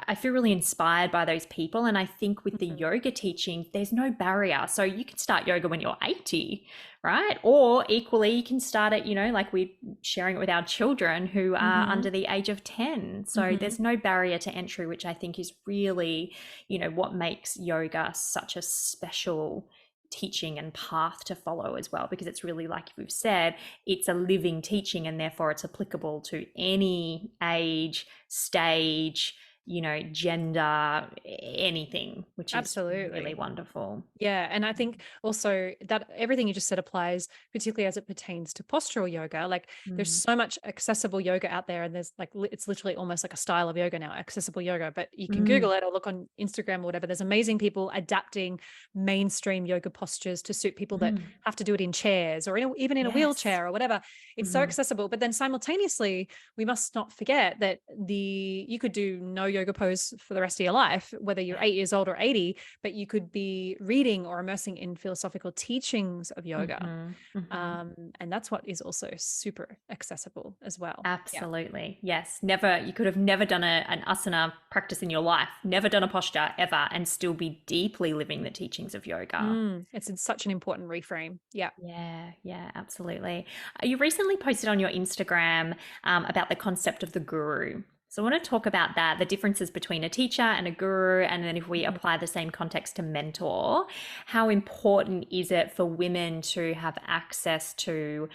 S1: I feel really inspired by those people. And I think with the
S2: Mhm.
S1: yoga teaching, there's no barrier. So you can start yoga when you're 80, right? Or equally, you can start it, you know, like we're sharing it with our children who are
S2: Mhm.
S1: under the age of 10. So
S2: Mhm.
S1: there's no barrier to entry, which I think is really, you know, what makes yoga such a special teaching and path to follow as well, because it's really, like we've said, it's a living teaching, and therefore it's applicable to any age, stage, you know, gender, anything, which is really
S2: Absolutely.
S1: wonderful.
S2: Yeah. And I think also that everything you just said applies, particularly as it pertains to postural yoga. Like there's
S1: Mm,
S2: so much accessible yoga out there, and there's like, it's literally almost like a style of yoga now, accessible yoga, but you can
S1: mm,
S2: Google it or look on Instagram or whatever. There's amazing people adapting mainstream yoga postures to suit people that
S1: mm.
S2: have to do it in chairs or even in a
S1: Yes.
S2: wheelchair or whatever. It's so
S1: Hmm.
S2: accessible. But then simultaneously, we must not forget that you could do no yoga pose for the rest of your life, whether you're
S1: Yeah.
S2: 8 years old or 80, but you could be reading or immersing in philosophical teachings of yoga.
S1: Hmm. Hmm.
S2: And that's what is also super accessible as well. Yeah.
S1: Absolutely. Yes. Never, you could have never done an asana practice in your life, never done a posture ever, and still be deeply living the teachings of yoga.
S2: It's such an important reframe. Yeah.
S1: Yeah, yeah, absolutely. You recently posted on your Instagram about the concept of the guru. So I want to talk about that, the differences between a teacher and a guru, and then if we
S2: Mhm.
S1: apply the same context to mentor, how important is it for women to have access to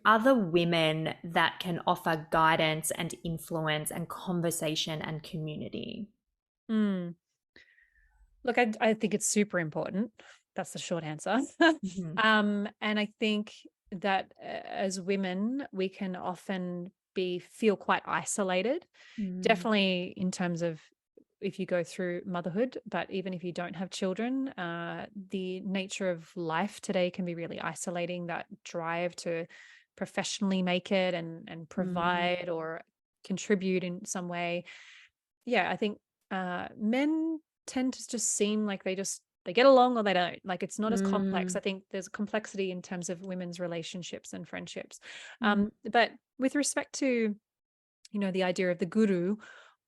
S1: other women that can offer guidance and influence and conversation and community?
S2: Mm. Look, I think it's super important. That's the short answer.
S1: Hmm.
S2: And I think that as women, we can often feel quite isolated,
S1: Mm,
S2: definitely in terms of if you go through motherhood, but even if you don't have children, the nature of life today can be really isolating. That drive to professionally make it and
S1: mm,
S2: provide or contribute in some way. Yeah, I think men tend to just seem like they get along or they don't. Like it's not as complex.
S1: mm,
S2: I think there's a complexity in terms of women's relationships and friendships.
S1: mm,
S2: But with respect to, the idea of the guru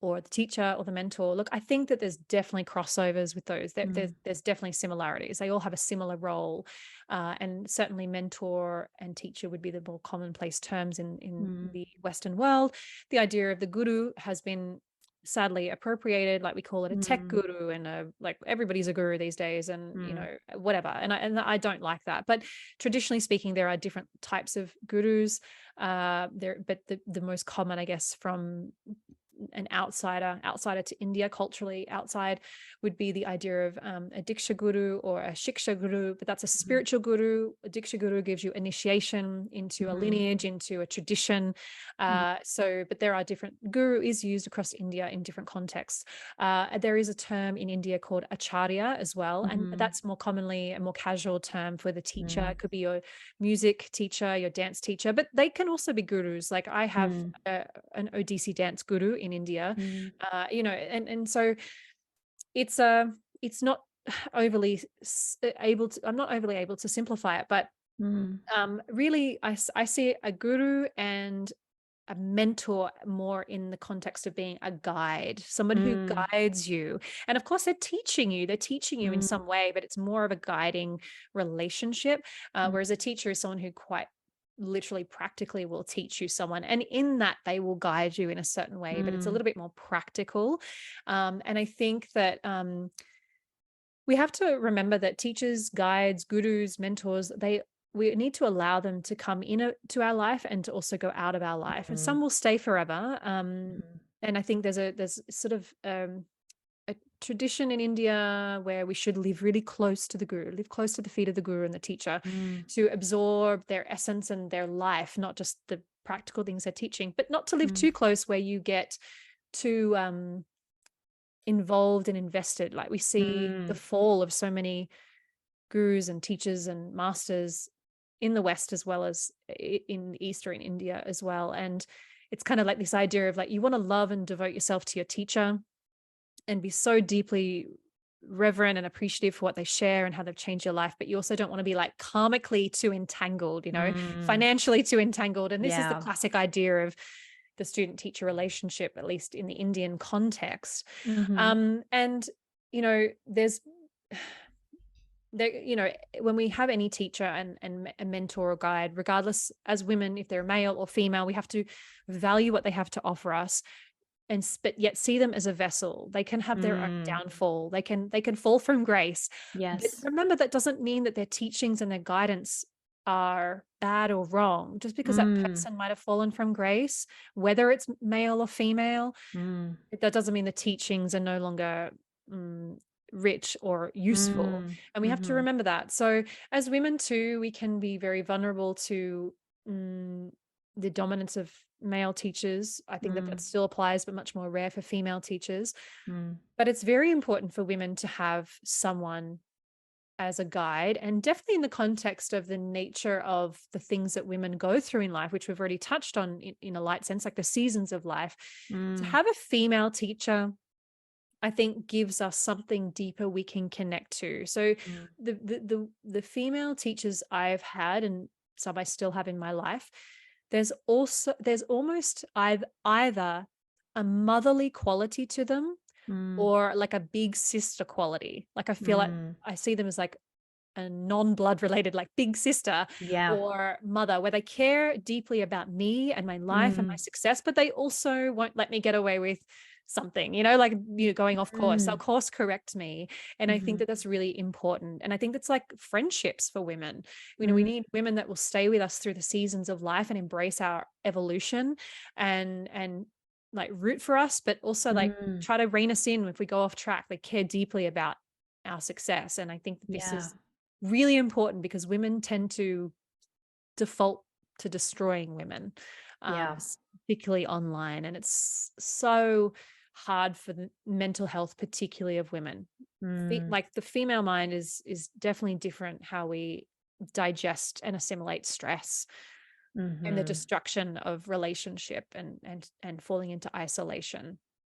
S2: or the teacher or the mentor, look, I think that there's definitely crossovers with those.
S1: mm,
S2: There's definitely similarities. They all have a similar role, and certainly mentor and teacher would be the more commonplace terms in
S1: mm,
S2: the Western world. The idea of the guru has been sadly appropriated, like we call it a tech
S1: mm,
S2: guru, and like everybody's a guru these days, and
S1: mm.
S2: whatever. And I don't like that. But traditionally speaking, there are different types of gurus. But the most common, I guess, from an outsider to India, culturally outside, would be the idea of a diksha guru or a shiksha guru, but that's a
S1: Mhm,
S2: spiritual guru. A diksha guru gives you initiation into a
S1: mhm,
S2: lineage, into a tradition.
S1: mm,
S2: But there are different, guru is used across India in different contexts. There is a term in India called acharya as well, and
S1: mhm,
S2: that's more commonly a more casual term for the teacher.
S1: mm,
S2: It could be your music teacher, your dance teacher, but they can also be gurus. Like I have
S1: mm,
S2: an Odissi dance guru in India,
S1: mm,
S2: and so it's it's not overly able to. I'm not overly able to simplify it, but
S1: mm,
S2: really, I see a guru and a mentor more in the context of being a guide, someone who
S1: mm,
S2: guides you. And of course, they're teaching you in
S1: mm,
S2: some way, but it's more of a guiding relationship.
S1: mm,
S2: Whereas a teacher is someone who quite literally practically will teach you someone, and in that they will guide you in a certain way, but it's a
S1: Mm,
S2: little bit more practical. And I think that we have to remember that teachers, guides, gurus, mentors, we need to allow them to come to our life and to also go out of our life. And
S1: mm,
S2: some will stay forever.
S1: mm,
S2: And I think there's sort of a tradition in India where we should live really close to the guru, live close to the feet of the guru and the teacher,
S1: mm,
S2: to absorb their essence and their life, not just the practical things they're teaching, but not to live
S1: mm,
S2: too close where you get too involved and invested. Like we see the
S1: mm,
S2: fall of so many gurus and teachers and masters in the West as well as in the East or in India as well. And it's kind of like this idea of like, you want to love and devote yourself to your teacher and be so deeply reverent and appreciative for what they share and how they've changed your life, but you also don't want to be like karmically too entangled,
S1: mm.
S2: financially too entangled. And this is the
S1: Yeah.
S2: classic idea of the student teacher relationship, at least in the Indian context.
S1: Mm-hmm.
S2: And there's there, when we have any teacher and a mentor or guide, regardless, as women, if they're male or female, we have to value what they have to offer us, but yet see them as a vessel. They can have their own
S1: Mm.
S2: downfall. They can fall from grace. But
S1: Yes.
S2: remember, that doesn't mean that their teachings and their guidance are bad or wrong. Just because that
S1: Mm.
S2: person might have fallen from grace, whether it's male or female,
S1: Mm.
S2: that doesn't mean the teachings are no longer rich or useful.
S1: Mm.
S2: And we have to
S1: Mm-hmm.
S2: remember that. So as women too, we can be very vulnerable to mm, the dominance of male teachers. I think that
S1: Mm.
S2: that still applies, but much more rare for female teachers.
S1: Mm.
S2: But it's very important for women to have someone as a guide, and definitely in the context of the nature of the things that women go through in life, which we've already touched on in a light sense, like the seasons of life. To
S1: Mm.
S2: have a female teacher, I think, gives us something deeper we can connect to. So
S1: Mm.
S2: the female teachers I've had, and some I still have in my life, there's almost either a motherly quality to them
S1: Mm.
S2: or like a big sister quality. Like I feel like
S1: Mm.
S2: I see them as like a non-blood related, like big sister
S1: Yeah.
S2: or mother, where they care deeply about me and my life and my
S1: Mm.
S2: success, but they also won't let me get away with something, like going off course. They'll
S1: Mm.
S2: course correct me. And I think
S1: Mm-hmm.
S2: that that's really important. And I think that's like friendships for women. We
S1: Mm.
S2: need women that will stay with us through the seasons of life and embrace our evolution and like root for us, but also like
S1: Mm.
S2: try to rein us in if we go off track. They care deeply about our success. And I think that this
S1: Yeah.
S2: is really important because women tend to default to destroying women,
S1: Yeah.
S2: particularly online. And it's so hard for the mental health, particularly of women.
S1: Mm.
S2: Like the female mind is definitely different how we digest and assimilate stress and the
S1: Mm-hmm.
S2: destruction of relationship and falling into isolation.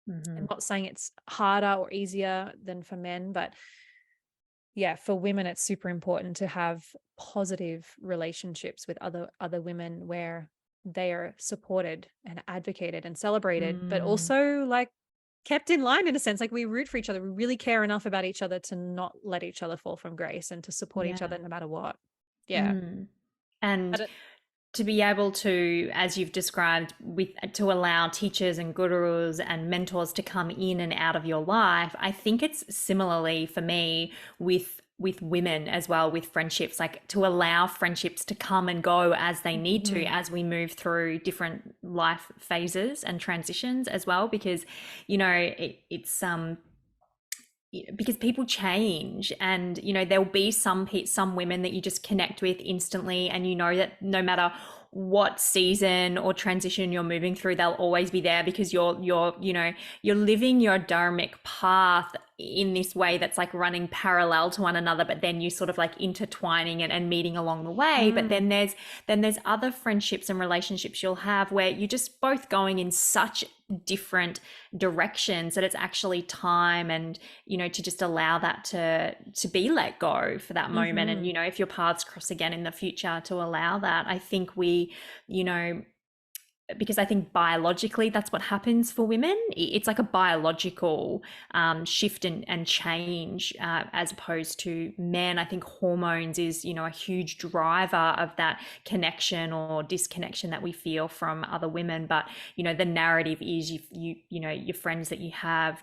S1: Mm-hmm.
S2: I'm not saying it's harder or easier than for men, but yeah, for women, it's super important to have positive relationships with other women where they are supported and advocated and celebrated, but
S1: Mm.
S2: also like kept in line in a sense. Like we root for each other. We really care enough about each other to not let each other fall from grace and to support each
S1: Yeah.
S2: other no matter what. Yeah.
S1: Mm.
S2: I
S1: And
S2: don't,
S1: to be able to, as you've described, to allow teachers and gurus and mentors to come in and out of your life, I think it's similarly for me with women as well, with friendships, like to allow friendships to come and go as they need to
S2: Mhm.
S1: as we move through different life phases and transitions as well, because it's because people change, and there'll be some women that you just connect with instantly, and that no matter what season or transition you're moving through, they'll always be there because you're living your dharmic path in this way that's like running parallel to one another, but then you sort of like intertwining it and meeting along the way. But
S2: Mm.
S1: then there's other friendships and relationships you'll have where you're just both going in such different directions that it's actually time, and to just allow that to be let go for that moment. And
S2: Mhm.
S1: if your paths cross again in the future, to allow that. I think we you know because I think biologically that's what happens for women. It's like a biological shift and change, as opposed to men. I think hormones is, a huge driver of that connection or disconnection that we feel from other women. But the narrative is, your friends that you have,